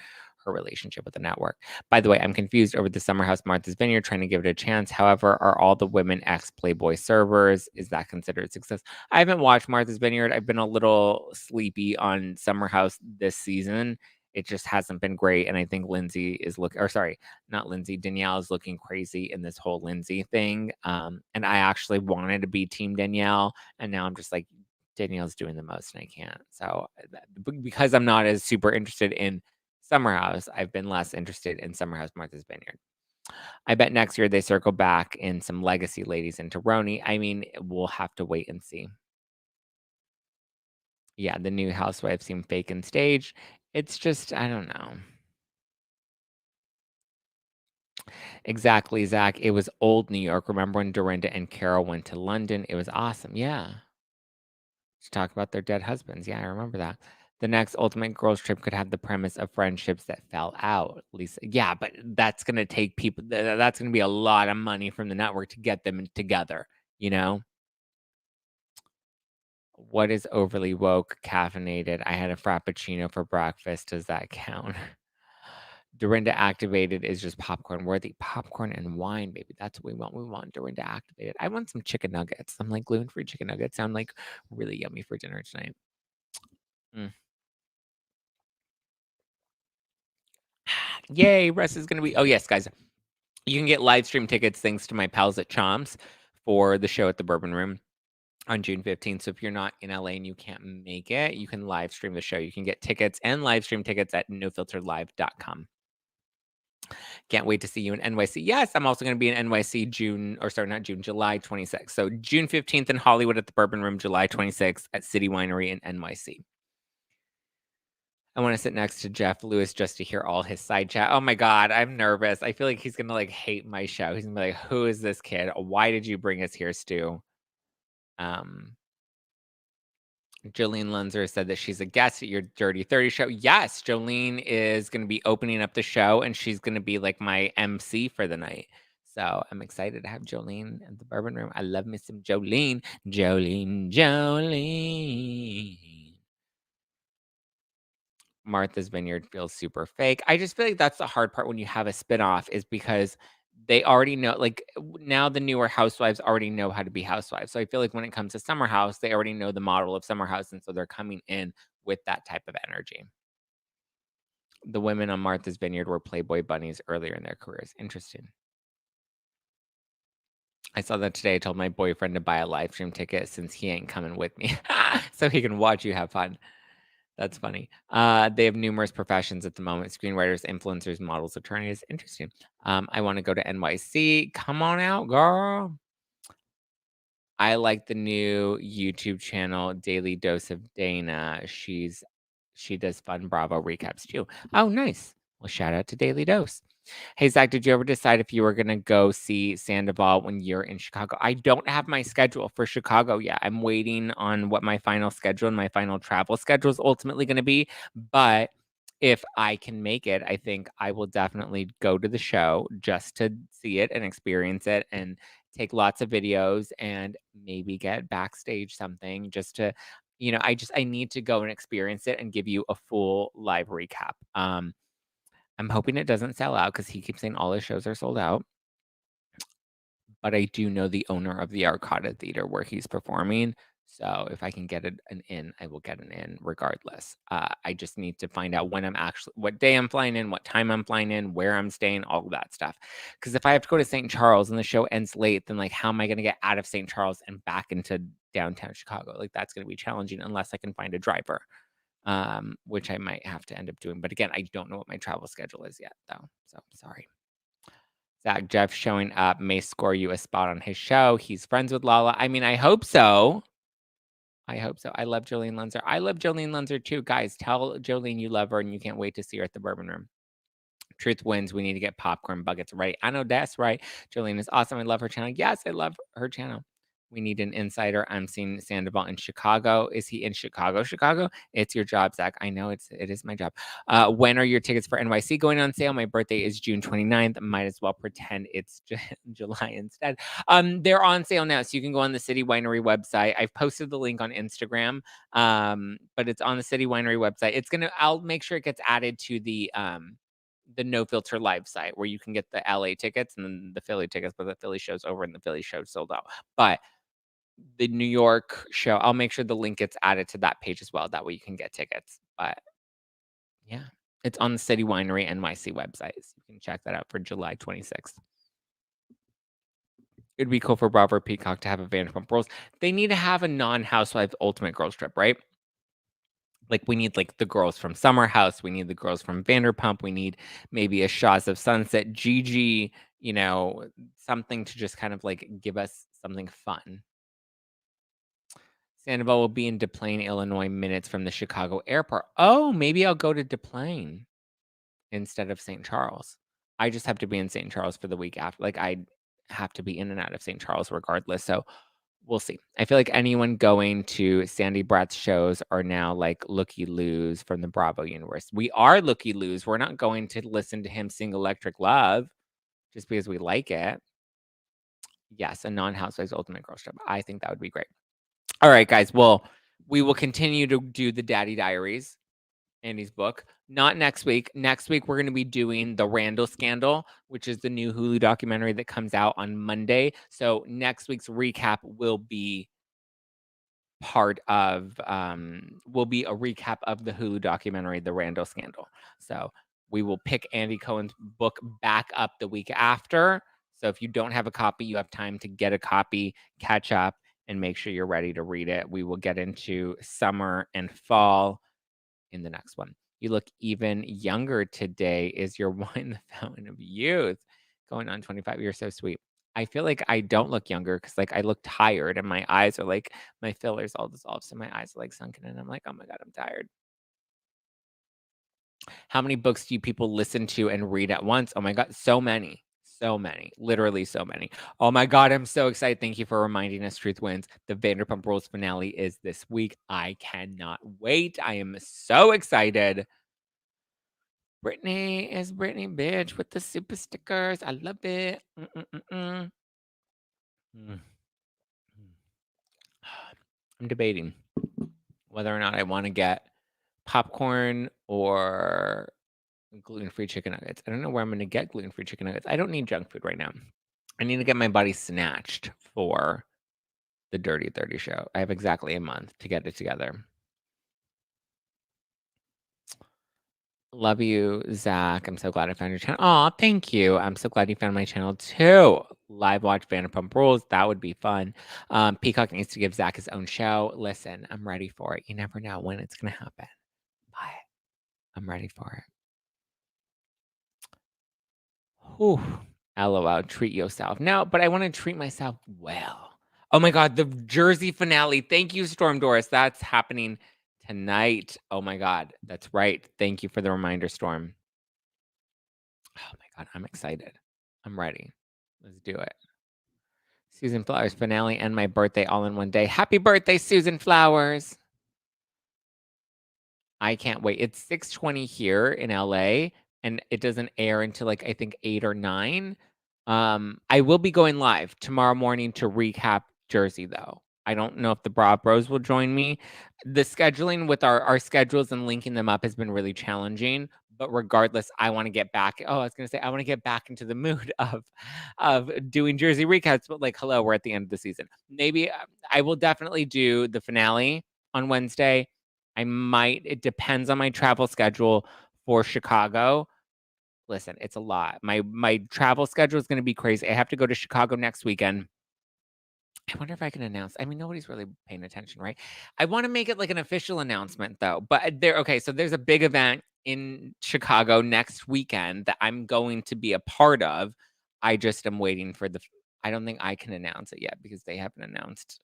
her relationship with the network. By the way, I'm confused over the Summer House Martha's Vineyard, trying to give it a chance. However, are all the women ex-Playboy servers? Is that considered success? I haven't watched Martha's Vineyard. I've been a little sleepy on Summer House this season. It just hasn't been great. And I think Lindsay is not Lindsay, Danielle is looking crazy in this whole Lindsay thing. And I actually wanted to be Team Danielle. And now I'm just like, Danielle's doing the most and I can't. So because I'm not as super interested in Summer House, I've been less interested in Summer House Martha's Vineyard. I bet next year they circle back in some legacy ladies into RHONY. I mean, we'll have to wait and see. Yeah, the new housewives seem fake and staged. It's just, I don't know. Exactly, Zach. It was old New York. Remember when Dorinda and Carol went to London? It was awesome. Yeah. To talk about their dead husbands. Yeah, I remember that. The next Ultimate Girls Trip could have the premise of friendships that fell out. Lisa. Yeah, but that's going to take people, that's going to be a lot of money from the network to get them together, you know? What is overly woke, caffeinated? I had a Frappuccino for breakfast. Does that count? Dorinda activated is just popcorn worthy. Popcorn and wine, baby. That's what we want. We want Dorinda activated. I want some chicken nuggets. I'm like gluten-free chicken nuggets sound like really yummy for dinner tonight. Mm. Yay, Russ is gonna be. Oh yes, guys. You can get live stream tickets thanks to my pals at Chomps for the show at the Bourbon Room on June 15th. So if you're not in LA and you can't make it, you can live stream the show. You can get tickets and live stream tickets at nofilterlive.com. Can't wait to see you in NYC. Yes, I'm also going to be in NYC July 26th. So June 15th in Hollywood at the Bourbon Room, July 26th at City Winery in NYC. I want to sit next to Jeff Lewis just to hear all his side chat. Oh my God, I'm nervous. I feel like he's going to like hate my show. He's going to be like, who is this kid? Why did you bring us here, Stu? Jolene Lunzer said that she's a guest at your Dirty 30 show. Yes, Jolene is going to be opening up the show and she's going to be like my MC for the night. So I'm excited to have Jolene at the Bourbon Room. I love me some Jolene. Jolene. Martha's Vineyard feels super fake. I just feel like that's the hard part when you have a spinoff is because they already know, like now the newer housewives already know how to be housewives. So I feel like when it comes to Summer House, they already know the model of Summer House. And so they're coming in with that type of energy. The women on Martha's Vineyard were Playboy bunnies earlier in their careers. Interesting. I saw that today. I told my boyfriend to buy a live stream ticket since he ain't coming with me so he can watch you have fun. That's funny. They have numerous professions at the moment: screenwriters, influencers, models, attorneys. Interesting. I want to go to NYC. Come on out, girl. I like the new YouTube channel, Daily Dose of Dana. She does fun Bravo recaps too. Oh, nice. Well, shout out to Daily Dose. Hey, Zach, did you ever decide if you were going to go see Sandoval when you're in Chicago? I don't have my schedule for Chicago yet. I'm waiting on what my final schedule and my final travel schedule is ultimately going to be. But if I can make it, I think I will definitely go to the show just to see it and experience it and take lots of videos and maybe get backstage something just to, I need to go and experience it and give you a full live recap. I'm hoping it doesn't sell out because he keeps saying all his shows are sold out. But I do know the owner of the Arcada Theater where he's performing. So if I can get an in, I will get an in regardless. I just need to find out what day I'm flying in, what time I'm flying in, where I'm staying, all of that stuff. Because if I have to go to St. Charles and the show ends late, then like how am I going to get out of St. Charles and back into downtown Chicago? Like that's going to be challenging unless I can find a driver, which I might have to end up doing. But again, I don't know what my travel schedule is yet, though. So sorry. Zach, Jeff showing up may score you a spot on his show. He's friends with Lala. I mean, I hope so. I hope so. I love Jolene Lunzer. I love Jolene Lunzer too. Guys, tell Jolene you love her and you can't wait to see her at the Bourbon Room. Truth wins. We need to get popcorn buckets right. I know that's right. Jolene is awesome. I love her channel. Yes, I love her channel. We need an insider. I'm seeing Sandoval in Chicago. Is he in Chicago? Chicago? It's your job, Zach. I know it is my job. When are your tickets for NYC going on sale? My birthday is June 29th. Might as well pretend it's July instead. They're on sale now, so you can go on the City Winery website. I've posted the link on Instagram, but it's on the City Winery website. I'll make sure it gets added to the No Filter Live site where you can get the LA tickets and then the Philly tickets, but the Philly show's over and the Philly show sold out. But the New York show, I'll make sure the link gets added to that page as well. That way you can get tickets. But yeah, it's on the City Winery NYC website. So you can check that out for July 26th. It'd be cool for Bravo or Peacock to have a Vanderpump Rules. They need to have a non-Housewives Ultimate Girls Trip, right? Like we need like the girls from Summer House. We need the girls from Vanderpump. We need maybe a Shaws of Sunset, Gigi, something to just kind of like give us something fun. Sandoval will be in Des Plaines, Illinois, minutes from the Chicago airport. Oh, maybe I'll go to Des Plaines instead of St. Charles. I just have to be in St. Charles for the week after. Like I have to be in and out of St. Charles regardless. So we'll see. I feel like anyone going to Sandy Brat's shows are now like looky-loos from the Bravo universe. We are looky-loos. We're not going to listen to him sing Electric Love just because we like it. Yes, a non-Housewives Ultimate Girls Trip. I think that would be great. All right, guys. Well, we will continue to do the Daddy Diaries, Andy's book. Not next week. Next week, we're going to be doing The Randall Scandal, which is the new Hulu documentary that comes out on Monday. So next week's recap will be a recap of the Hulu documentary, The Randall Scandal. So we will pick Andy Cohen's book back up the week after. So if you don't have a copy, you have time to get a copy, catch up, and make sure you're ready to read it. We will get into summer and fall in the next one. You look even younger today. Is your wine the fountain of youth? Going on 25. You're so sweet. I feel like I don't look younger because like I look tired and my eyes are like my fillers all dissolved. So my eyes are like sunken in. I'm like, oh my God, I'm tired. How many books do you people listen to and read at once? Oh my God, so many. So many, literally so many. Oh my God, I'm so excited. Thank you for reminding us. Truth wins. The Vanderpump Rules finale is this week. I cannot wait. I am so excited. Brittany is Brittany, bitch, with the super stickers. I love it. Mm. I'm debating whether or not I want to get popcorn or gluten-free chicken nuggets. I don't know where I'm going to get gluten-free chicken nuggets. I don't need junk food right now. I need to get my body snatched for the Dirty 30 show. I have exactly a month to get it together. Love you, Zach. I'm so glad I found your channel. Aw, thank you. I'm so glad you found my channel too. Live watch Vanderpump Rules. That would be fun. Peacock needs to give Zach his own show. Listen, I'm ready for it. You never know when it's going to happen. But I'm ready for it. Whew. LOL, treat yourself. No, but I want to treat myself well. Oh my God, the Jersey finale. Thank you, Storm Doris. That's happening tonight. Oh my God, that's right. Thank you for the reminder, Storm. Oh my God, I'm excited. I'm ready. Let's do it. Susan Flowers finale and my birthday all in one day. Happy birthday, Susan Flowers. I can't wait. It's 6:20 here in LA and it doesn't air until like I think 8 or 9. I will be going live tomorrow morning to recap Jersey though. I don't know if the Bra Bros will join me. The scheduling with our schedules and linking them up has been really challenging, But regardless, I want to get back. Oh, I was gonna say I want to get back into the mood of doing Jersey recaps. But like, hello, we're at the end of the season. Maybe I will definitely do the finale on Wednesday. I might. It depends on my travel schedule for Chicago. Listen, it's a lot. My travel schedule is going to be crazy. I have to go to Chicago next weekend. I wonder if I can announce. I mean, nobody's really paying attention, right? I want to make it like an official announcement though. But there, okay, so there's a big event in Chicago next weekend that I'm going to be a part of. I just am waiting for the. I don't think I can announce it yet because they haven't announced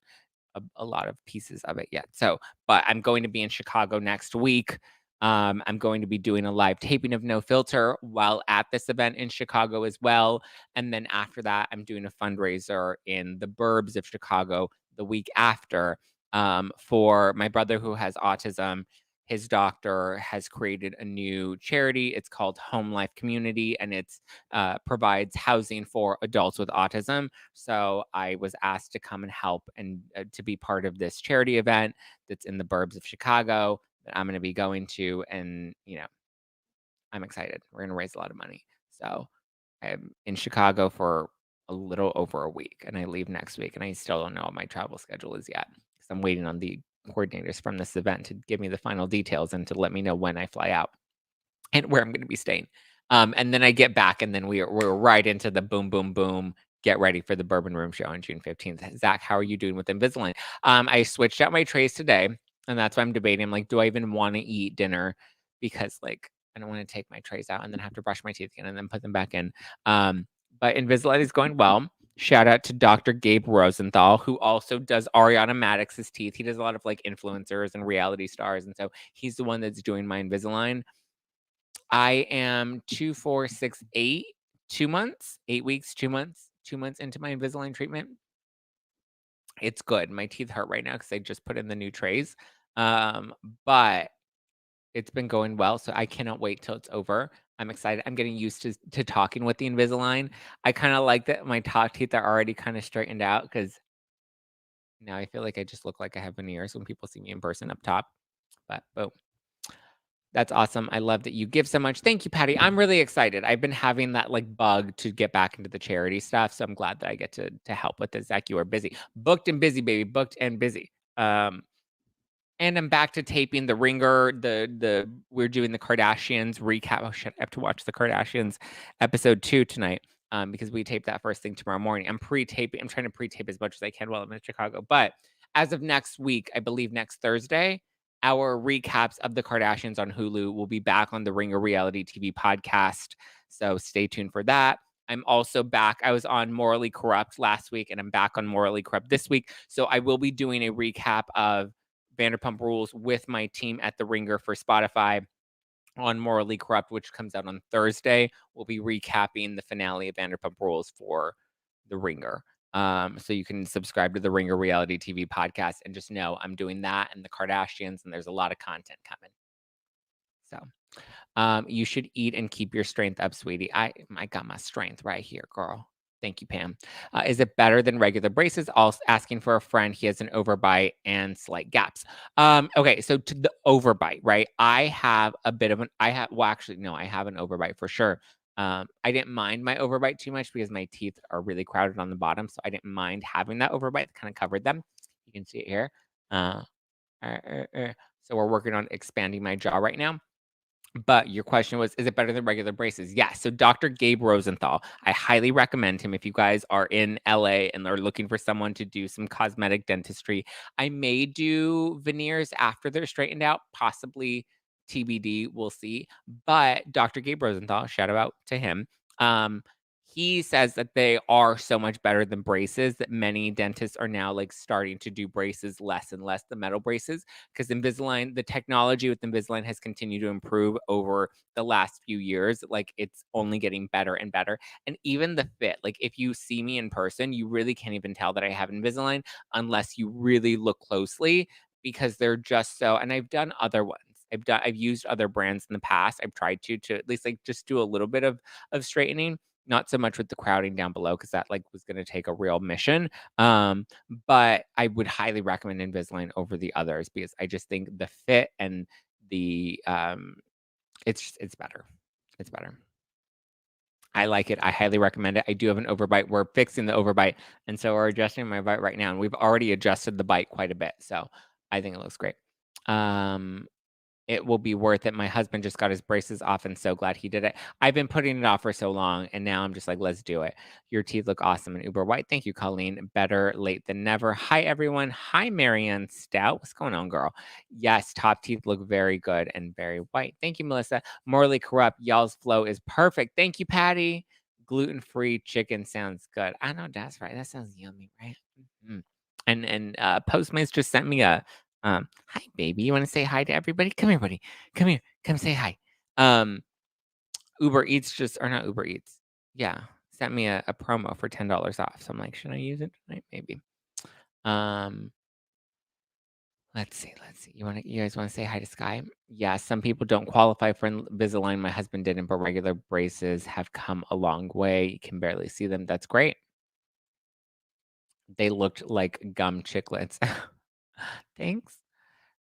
a lot of pieces of it yet. So, but I'm going to be in Chicago next week. I'm going to be doing a live taping of No Filter while at this event in Chicago as well. And then after that, I'm doing a fundraiser in the burbs of Chicago the week after for my brother who has autism. His doctor has created a new charity. It's called Home Life Community, and it's provides housing for adults with autism. So I was asked to come and help and to be part of this charity event that's in the burbs of Chicago that I'm going to be going to. And, I'm excited. We're going to raise a lot of money. So I'm in Chicago for a little over a week and I leave next week. And I still don't know what my travel schedule is yet because I'm waiting on the coordinators from this event to give me the final details and to let me know when I fly out and where I'm going to be staying. And then I get back, and then we're right into the boom, boom, boom. Get ready for the Bourbon Room show on June 15th. Zach, how are you doing with Invisalign? I switched out my trays today, and that's why I'm debating. I'm like, do I even want to eat dinner? Because like I don't want to take my trays out and then have to brush my teeth again and then put them back in. But Invisalign is going well. Shout out to Dr. Gabe Rosenthal, who also does Ariana Maddox's teeth. He does a lot of like influencers and reality stars, and so he's the one that's doing my Invisalign. I am 2, 4, 6, 8, 2 months, 8 weeks, 2 months into my Invisalign treatment. It's good. My teeth hurt right now because I just put in the new trays. But it's been going well, so I cannot wait till it's over. I'm excited. I'm getting used to talking with the Invisalign. I kind of like that my top teeth are already kind of straightened out because now I feel like I just look like I have veneers when people see me in person up top. But boom. That's awesome. I love that you give so much. Thank you, Patty. I'm really excited. I've been having that like bug to get back into the charity stuff. So I'm glad that I get to help with this. Zach, you are busy. Booked and busy, baby. Booked and busy. And I'm back to taping The Ringer. We're doing the Kardashians recap. Oh shit, I have to watch the Kardashians episode 2 tonight. Because we tape that first thing tomorrow morning. I'm pre-taping. I'm trying to pre-tape as much as I can while I'm in Chicago. But as of next week, I believe next Thursday, our recaps of the Kardashians on Hulu will be back on the Ringer Reality TV podcast. So stay tuned for that. I'm also back. I was on Morally Corrupt last week, and I'm back on Morally Corrupt this week. So I will be doing a recap of Vanderpump Rules with my team at the Ringer for Spotify on Morally Corrupt, which comes out on Thursday. We'll be recapping the finale of Vanderpump Rules for the Ringer. So you can subscribe to the Ringer Reality TV podcast and just know I'm doing that and the Kardashians, and there's a lot of content coming. So you should eat and keep your strength up, sweetie. I got my strength right here, girl. Thank you, Pam. Is it better than regular braces? Also asking for a friend. He has an overbite and slight gaps. Okay, so to the overbite, right? I have a bit of an. Well, actually, no, I have an overbite for sure. I didn't mind my overbite too much because my teeth are really crowded on the bottom, so I didn't mind having that overbite. That kind of covered them. You can see it here. So we're working on expanding my jaw right now. But your question was, is it better than regular braces? Yes. So Dr. Gabe Rosenthal, I highly recommend him if you guys are in LA and are looking for someone to do some cosmetic dentistry. I may do veneers after they're straightened out, possibly TBD, we'll see. But Dr. Gabe Rosenthal, shout out to him. He says that they are so much better than braces that many dentists are now like starting to do braces less and less, the metal braces, because Invisalign, the technology with Invisalign has continued to improve over the last few years. Like it's only getting better and better. And even the fit, like if you see me in person, you really can't even tell that I have Invisalign unless you really look closely because they're just so, and I've done other ones. I've used other brands in the past. I've tried to at least like just do a little bit of straightening, not so much with the crowding down below because that like was going to take a real mission. But I would highly recommend Invisalign over the others because I just think the fit and the It's better. It's better. I like it. I highly recommend it. I do have an overbite. We're fixing the overbite, and so we're adjusting my bite right now, and we've already adjusted the bite quite a bit. So I think it looks great. It will be worth it. My husband just got his braces off and so glad he did it. I've been putting it off for so long and now I'm just like, let's do it. Your teeth look awesome and uber white. Thank you, Colleen. Better late than never. Hi, everyone. Hi, Marianne Stout. What's going on, girl? Yes, top teeth look very good and very white. Thank you, Melissa. Morally corrupt. Y'all's flow is perfect. Thank you, Patty. Gluten-free chicken sounds good. I know that's right. That sounds yummy, right? Mm-hmm. And Postmates just sent me a hi, baby. You want to say hi to everybody? Come here, buddy. Come here. Come say hi. Uber Eats or not Uber Eats. Yeah, sent me a promo for $10 off. So I'm like, should I use it tonight? Maybe. Let's see. You guys want to say hi to Sky? Yeah, some people don't qualify for Invisalign. My husband didn't, but regular braces have come a long way. You can barely see them. That's great. They looked like gum chiclets. Thanks.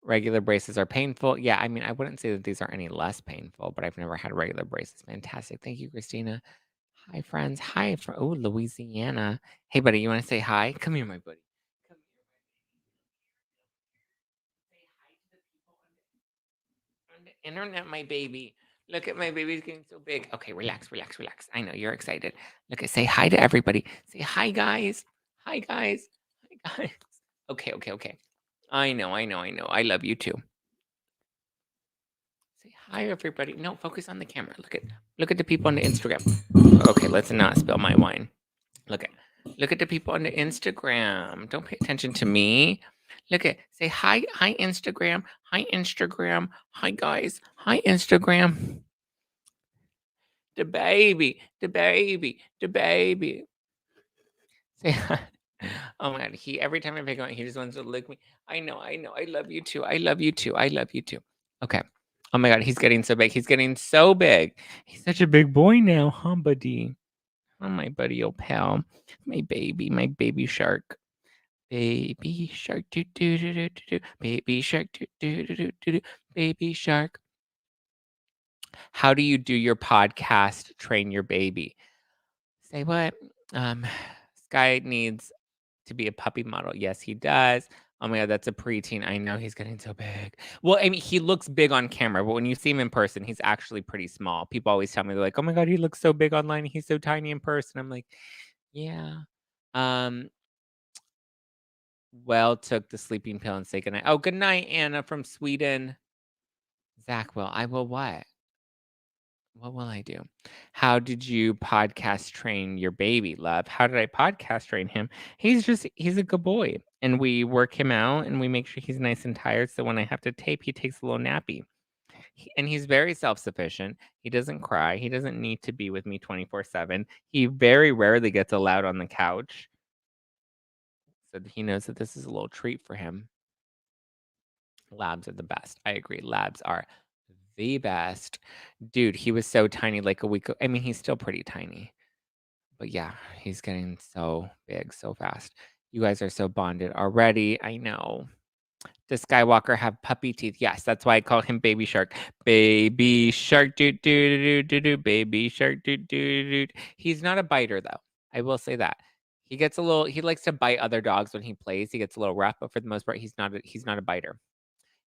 Regular braces are painful. Yeah, I mean, I wouldn't say that these are any less painful, but I've never had regular braces. Fantastic. Thank you, Christina. Hi, friends. Hi, oh, Louisiana. Hey, buddy, you want to say hi? Come here, my buddy. Come here, my baby. Say hi to the people on the internet, my baby. Look at my baby's getting so big. Okay, relax, relax, relax. I know you're excited. Look at say hi to everybody. Say hi, guys. Hi, guys. Hi, guys. Okay, okay, okay. I know. I love you too. Say hi, everybody. No, focus on the camera. Look at the people on the Instagram. Okay, let's not spill my wine. Look at the people on the Instagram. Don't pay attention to me. Say hi, Instagram. Hi, Instagram. Hi, guys. Hi, Instagram. The baby. Say hi. Oh my god, every time I pick on, he just wants to lick me. I know. I love you too. Okay. Oh my god, he's getting so big. He's He's such a big boy now, huh, buddy? Oh, my buddy, old pal. My baby shark. Baby shark, do do do do do do. Baby shark, do do do do do do. Baby shark. How do you do your podcast? Train your baby. Say what? Sky needs to be a puppy model. Yes, he does. Oh my god, that's a preteen. I know he's getting so big. Well, I mean, he looks big on camera, but when you see him in person, he's actually pretty small. People always tell me they're like, "Oh my god, he looks so big online. He's so tiny in person." I'm like, "Yeah." Um, well, took the sleeping pill and say goodnight. Oh, good night, Anna from Sweden. Zach will. I will what? What will I do? How did you podcast train your baby, love? How did I podcast train him? He's a good boy. And we work him out and we make sure he's nice and tired. So when I have to tape, he takes a little nappy. And he's very self sufficient. He doesn't cry. He doesn't need to be with me 24/7. He very rarely gets allowed on the couch. So he knows that this is a little treat for him. Labs are the best. I agree. Labs are the best. Dude, he was so tiny like a week. I mean, he's still pretty tiny. But yeah, he's getting so big so fast. You guys are so bonded already. I know. Does Skywalker have puppy teeth? Yes, that's why I call him Baby Shark. Baby Shark, do do do do do. Baby Shark, do do do. He's not a biter though. I will say that. He gets a little. He likes to bite other dogs when he plays. He gets a little rough, but for the most part, he's not a biter.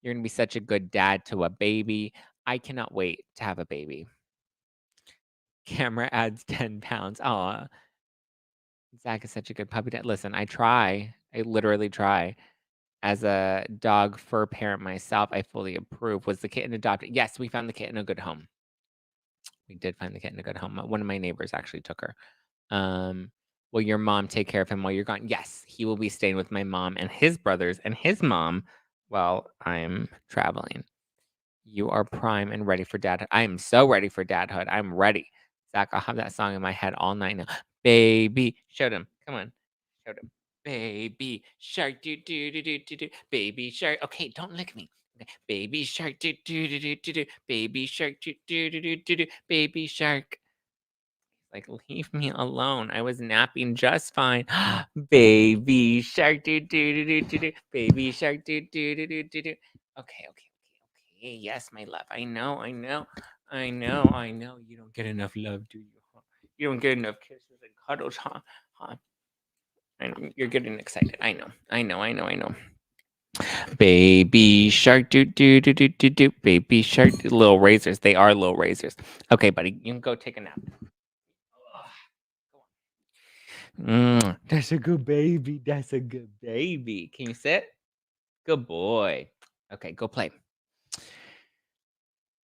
You're gonna be such a good dad to a baby. I cannot wait to have a baby. Camera adds 10 pounds. Aw. Zach is such a good puppy dad. Listen, I try. I literally try. As a dog fur parent myself, I fully approve. Was the kitten adopted? Yes, we found the kitten a good home. We did find the kitten a good home. One of my neighbors actually took her. Will your mom take care of him while you're gone? Yes, he will be staying with my mom and his brothers and his mom while I'm traveling. You are prime and ready for dadhood. I am so ready for dadhood. I'm ready. Zach, I'll have that song in my head all night now. Baby, showed him. Come on. Showed him. Baby shark, do do do do do do. Baby shark. Okay, don't lick me. Okay. Baby shark, do do do do do do. Baby shark, do do do do do do. Baby shark. Like, leave me alone. I was napping just fine. Baby shark, do do do do do do. Baby shark, do do do do do do. Okay. Yes, my love. I know. I know. You don't get enough love, do you? Huh? You don't get enough kisses and cuddles, huh? Huh? You're getting excited. I know. Baby shark, do do do do do do. Baby shark, little razors. They are little razors. Okay, buddy, you can go take a nap. That's a good baby. That's a good baby. Can you sit? Good boy. Okay, go play.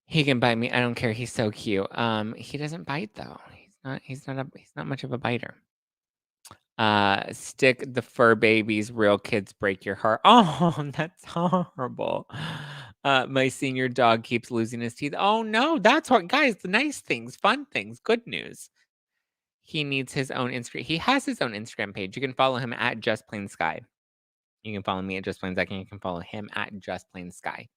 He can bite me. I don't care. He's so cute. He doesn't bite though. He's not much of a biter. Stick the fur babies, real kids break your heart. Oh, that's horrible. My senior dog keeps losing his teeth. Oh no, that's what guys, the nice things, fun things, good news. He needs his own Instagram. He has his own Instagram page. You can follow him at Just Plain Sky. You can follow me at Just Plain Zack, and you can follow him at Just Plain Sky.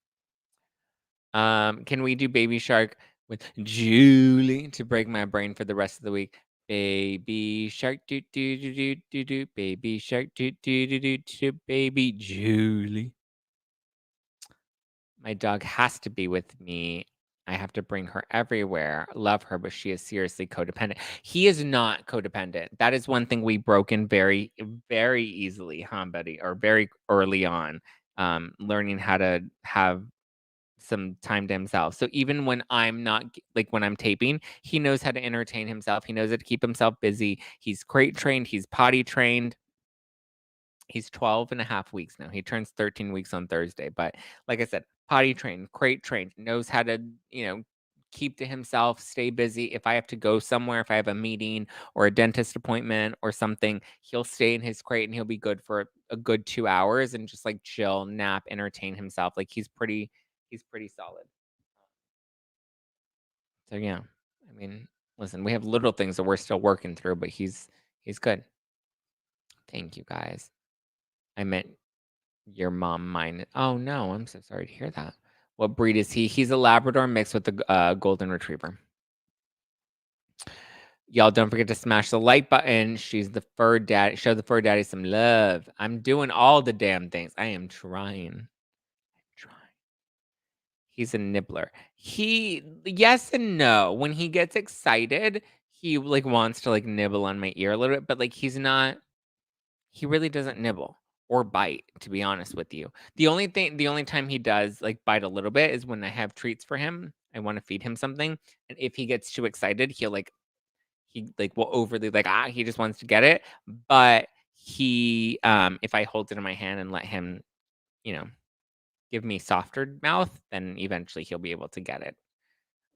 Can we do Baby Shark with Julie to break my brain for the rest of the week? Baby Shark, do do do do do do. Baby Shark, do do do do do. Baby Julie. My dog has to be with me. I have to bring her everywhere. Love her, but she is seriously codependent. He is not codependent. That is one thing we broken very, very easily, huh, buddy? Or very early on. Learning how to have some time to himself. So even when I'm not like when I'm taping, he knows how to entertain himself. He knows how to keep himself busy. He's crate trained, he's potty trained. He's 12 and a half weeks now. He turns 13 weeks on Thursday, but like I said, potty trained, crate trained, knows how to, keep to himself, stay busy. If I have to go somewhere, if I have a meeting or a dentist appointment or something, he'll stay in his crate and he'll be good for a good 2 hours and just like chill, nap, entertain himself. Like he's pretty solid. So yeah, I mean, listen, we have little things that we're still working through, but he's good. Thank you guys. I meant your mom, mine. Oh no, I'm so sorry to hear that. What breed is he? He's a Labrador mixed with a Golden Retriever. Y'all don't forget to smash the like button. She's the fur daddy. Show the fur daddy some love. I'm doing all the damn things. I am trying. He's a nibbler. He yes and no. When he gets excited, he like wants to like nibble on my ear a little bit, but like he really doesn't nibble or bite, to be honest with you. The only time he does like bite a little bit is when I have treats for him. I want to feed him something. And if he gets too excited, he like will overly like he just wants to get it. But he if I hold it in my hand and let him, you know, give me softer mouth, then eventually he'll be able to get it.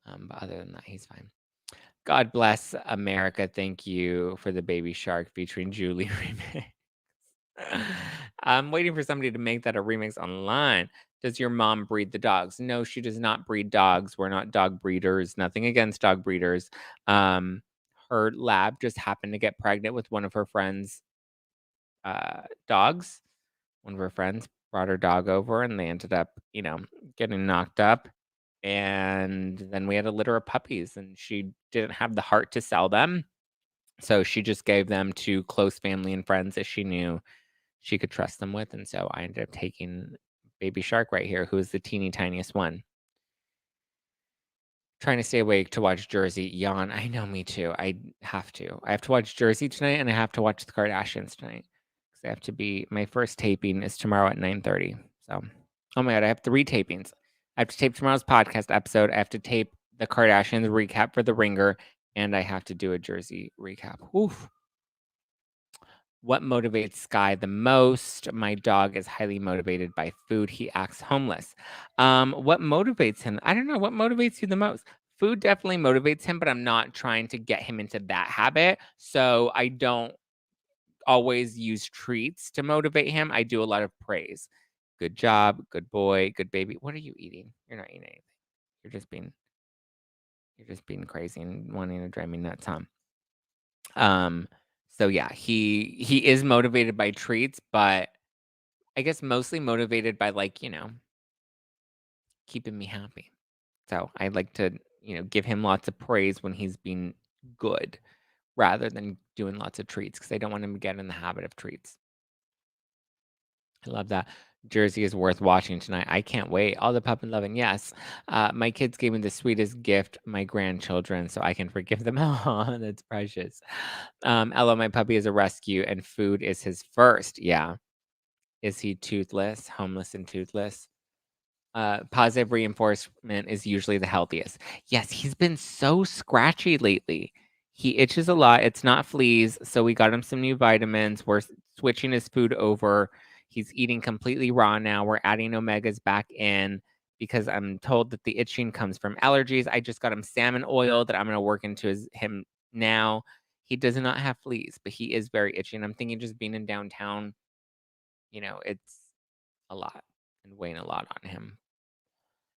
But other than that, he's fine. God bless America. Thank you for the Baby Shark featuring Julie remix. I'm waiting for somebody to make that a remix online. Does your mom breed the dogs? No, she does not breed dogs. We're not dog breeders. Nothing against dog breeders. Her lab just happened to get pregnant with one of her friends' dogs. One of her friends brought her dog over and they ended up, getting knocked up. And then we had a litter of puppies and she didn't have the heart to sell them. So she just gave them to close family and friends that she knew she could trust them with. And so I ended up taking Baby Shark right here, who is the teeny tiniest one. Trying to stay awake to watch Jersey. Yawn. I know, me too. I have to. I have to watch Jersey tonight and I have to watch the Kardashians tonight. Because I have to be my first taping is tomorrow at 9:30. So oh my god, I have 3 tapings. I have to tape tomorrow's podcast episode. I have to tape the Kardashians recap for The Ringer, and I have to do a Jersey recap. Oof. What motivates Sky the most? My dog is highly motivated by food. He acts homeless. What motivates him? I don't know. What motivates you the most? Food definitely motivates him, but I'm not trying to get him into that habit. So I don't always use treats to motivate him. I do a lot of praise. Good job, good boy, good baby. What are you eating? You're not eating anything. You're just being crazy and wanting to drive me nuts, huh? So yeah, he is motivated by treats, but I guess mostly motivated by like, keeping me happy. So I like to, give him lots of praise when he's being good rather than doing lots of treats because I don't want him to get in the habit of treats. I love that. Jersey is worth watching tonight. I can't wait. All the pup and loving. Yes. My kids gave me the sweetest gift, my grandchildren, so I can forgive them. Oh, that's precious. Ella, my puppy is a rescue and food is his first. Yeah. Is he toothless, homeless, and toothless? Positive reinforcement is usually the healthiest. Yes, he's been so scratchy lately. He itches a lot. It's not fleas, so we got him some new vitamins. We're switching his food over. He's eating completely raw now. We're adding omegas back in because I'm told that the itching comes from allergies. I just got him salmon oil that I'm going to work into him now. He does not have fleas, but he is very itchy. And I'm thinking just being in downtown, it's a lot and weighing a lot on him.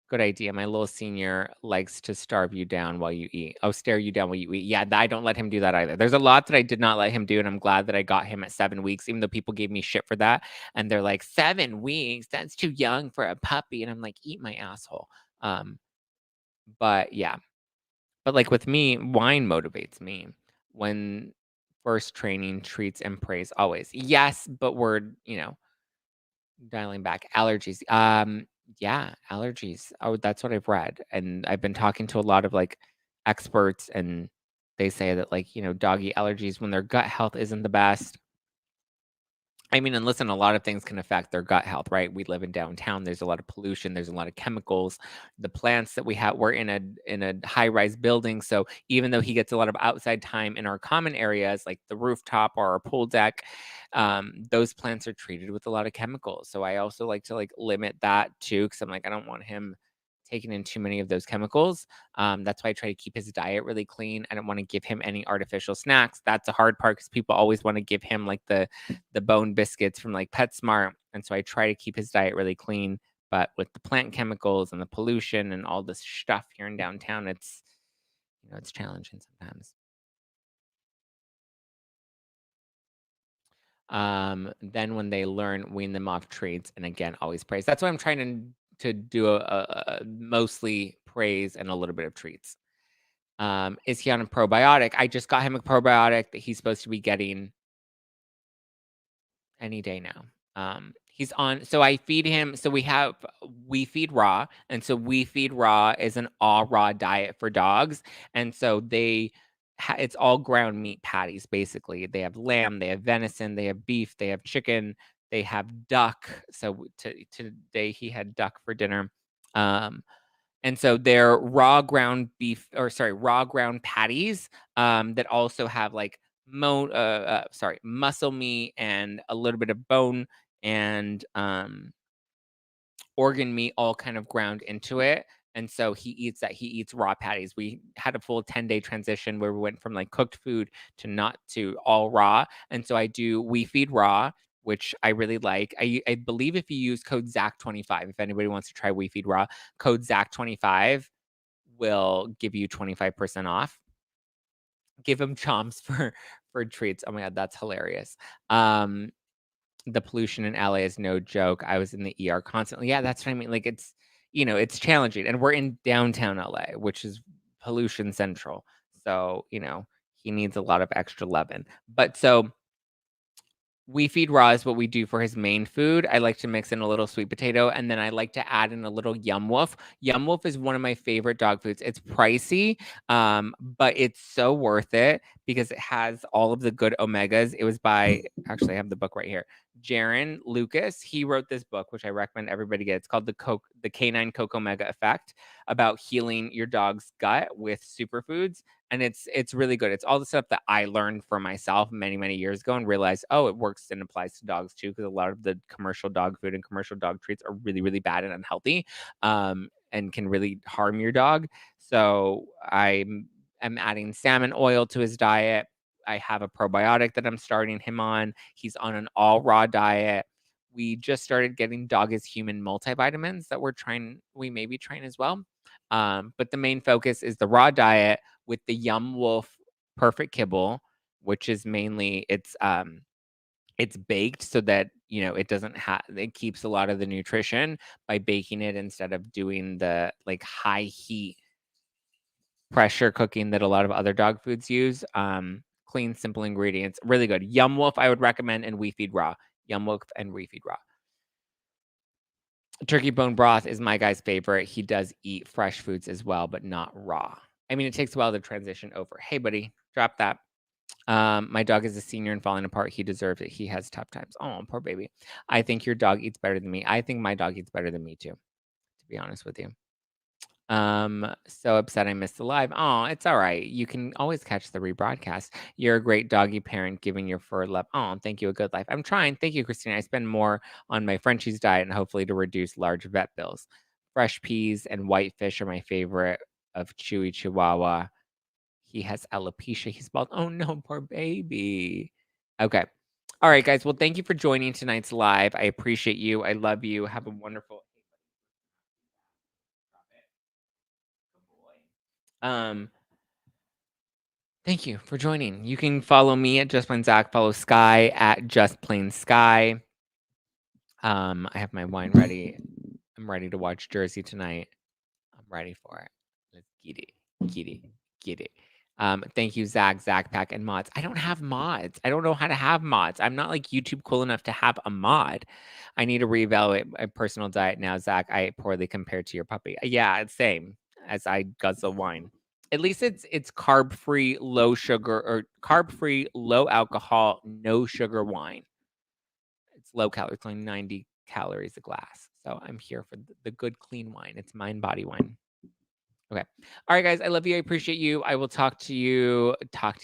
Good idea. My little senior likes to starve you down while you eat. Oh, stare you down while you eat. Yeah, I don't let him do that either. There's a lot that I did not let him do, and I'm glad that I got him at 7 weeks, even though people gave me shit for that. And they're like, 7 weeks? That's too young for a puppy. And I'm like, eat my asshole. Um, but yeah. But like with me, wine motivates me. When first training, treats and praise always. Yes, but we're, dialing back. Allergies. Yeah, allergies. Oh, that's what I've read. And I've been talking to a lot of like experts and they say that like, doggy allergies when their gut health isn't the best. I mean, and listen, a lot of things can affect their gut health, right? We live in downtown. There's a lot of pollution. There's a lot of chemicals. The plants that we have, we're in a high rise building, so even though he gets a lot of outside time in our common areas, like the rooftop or our pool deck, those plants are treated with a lot of chemicals. So I also like to like limit that too, because I'm like I don't want him taking in too many of those chemicals. That's why I try to keep his diet really clean. I don't want to give him any artificial snacks. That's a hard part because people always want to give him like the bone biscuits from like PetSmart. And so I try to keep his diet really clean. But with the plant chemicals and the pollution and all this stuff here in downtown, it's challenging sometimes. Then when they learn, wean them off treats, and again, always praise. That's what I'm trying to do a mostly praise and a little bit of treats. Is he on a probiotic? I just got him a probiotic that he's supposed to be getting any day now. He's on, so I feed him. So we feed raw, and so we feed raw is an all raw diet for dogs, and so it's all ground meat patties basically. They have lamb, they have venison, they have beef, they have chicken, they have duck. So today he had duck for dinner. Um, and so they're raw ground beef, or sorry, raw ground patties that also have like muscle meat and a little bit of bone and organ meat all kind of ground into it. And so he eats that. He eats raw patties. We had a full 10-day transition where we went from like cooked food to not to all raw. And so we feed raw, which I really like. I believe if you use code ZACK25, if anybody wants to try We Feed Raw, code ZACK25 will give you 25% off. Give him chomps for treats. Oh my god, that's hilarious. The pollution in LA is no joke. I was in the ER constantly. Yeah, that's what I mean. Like it's challenging. And we're in downtown LA, which is pollution central. So, he needs a lot of extra loving. But so we feed raw is what we do for his main food. I like to mix in a little sweet potato, and then I like to add in a little Yum Wolf. Yum Wolf is one of my favorite dog foods. It's pricey, but it's so worth it because it has all of the good omegas. It was by, actually, I have the book right here. Jaron Lucas. He wrote this book, which I recommend everybody get. It's called the Canine Coco Omega Effect, about healing your dog's gut with superfoods. And it's really good. It's all the stuff that I learned for myself many, many years ago and realized, oh, it works and applies to dogs too, because a lot of the commercial dog food and commercial dog treats are really, really bad and unhealthy, and can really harm your dog. So I'm adding salmon oil to his diet. I have a probiotic that I'm starting him on. He's on an all raw diet. We just started getting Dog is Human multivitamins that we may be trying as well. But the main focus is the raw diet with the Yum Wolf perfect kibble, which is mainly it's baked so that it doesn't have it keeps a lot of the nutrition by baking it instead of doing the like high heat pressure cooking that a lot of other dog foods use. Clean, simple ingredients, really good. Yum Wolf I would recommend, and We Feed Raw. Yum Wolf and We Feed Raw. Turkey bone broth is my guy's favorite. He does eat fresh foods as well, but not raw. I mean, it takes a while to transition over. Hey, buddy, drop that. My dog is a senior and falling apart. He deserves it. He has tough times. Oh, poor baby. I think your dog eats better than me. I think my dog eats better than me too, to be honest with you. So upset I missed the live. Oh, it's all right. You can always catch the rebroadcast. You're a great doggy parent, giving your fur love. Oh, thank you. A good life. I'm trying. Thank you, Christina. I spend more on my Frenchie's diet and hopefully to reduce large vet bills. Fresh peas and whitefish are my favorite of Chewy Chihuahua. He has alopecia. He's bald. Oh no, poor baby. Okay. All right, guys. Well, thank you for joining tonight's live. I appreciate you. I love you. Have a wonderful. Thank you for joining. You can follow me at Just Plain Zach. Follow Sky at Just Plain Sky. I have my wine ready. I'm ready to watch Jersey tonight. I'm ready for it. Let's get it. Get it. Get it. Thank you, Zack Pack, and mods. I don't have mods. I don't know how to have mods. I'm not like YouTube cool enough to have a mod. I need to reevaluate my personal diet now, Zach. I poorly compared to your puppy. Yeah, it's same as I guzzle wine. At least it's carb free, low sugar, or carb free, low alcohol, no sugar wine. It's low calorie. It's only 90 calories a glass. So I'm here for the good, clean wine. It's mind body wine. Okay. All right, guys. I love you. I appreciate you. I will talk to you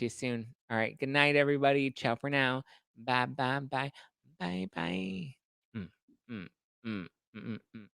soon. All right. Good night, everybody. Ciao for now. Bye, bye, bye. Bye, bye. Mm, mm, mm, mm, mm, mm.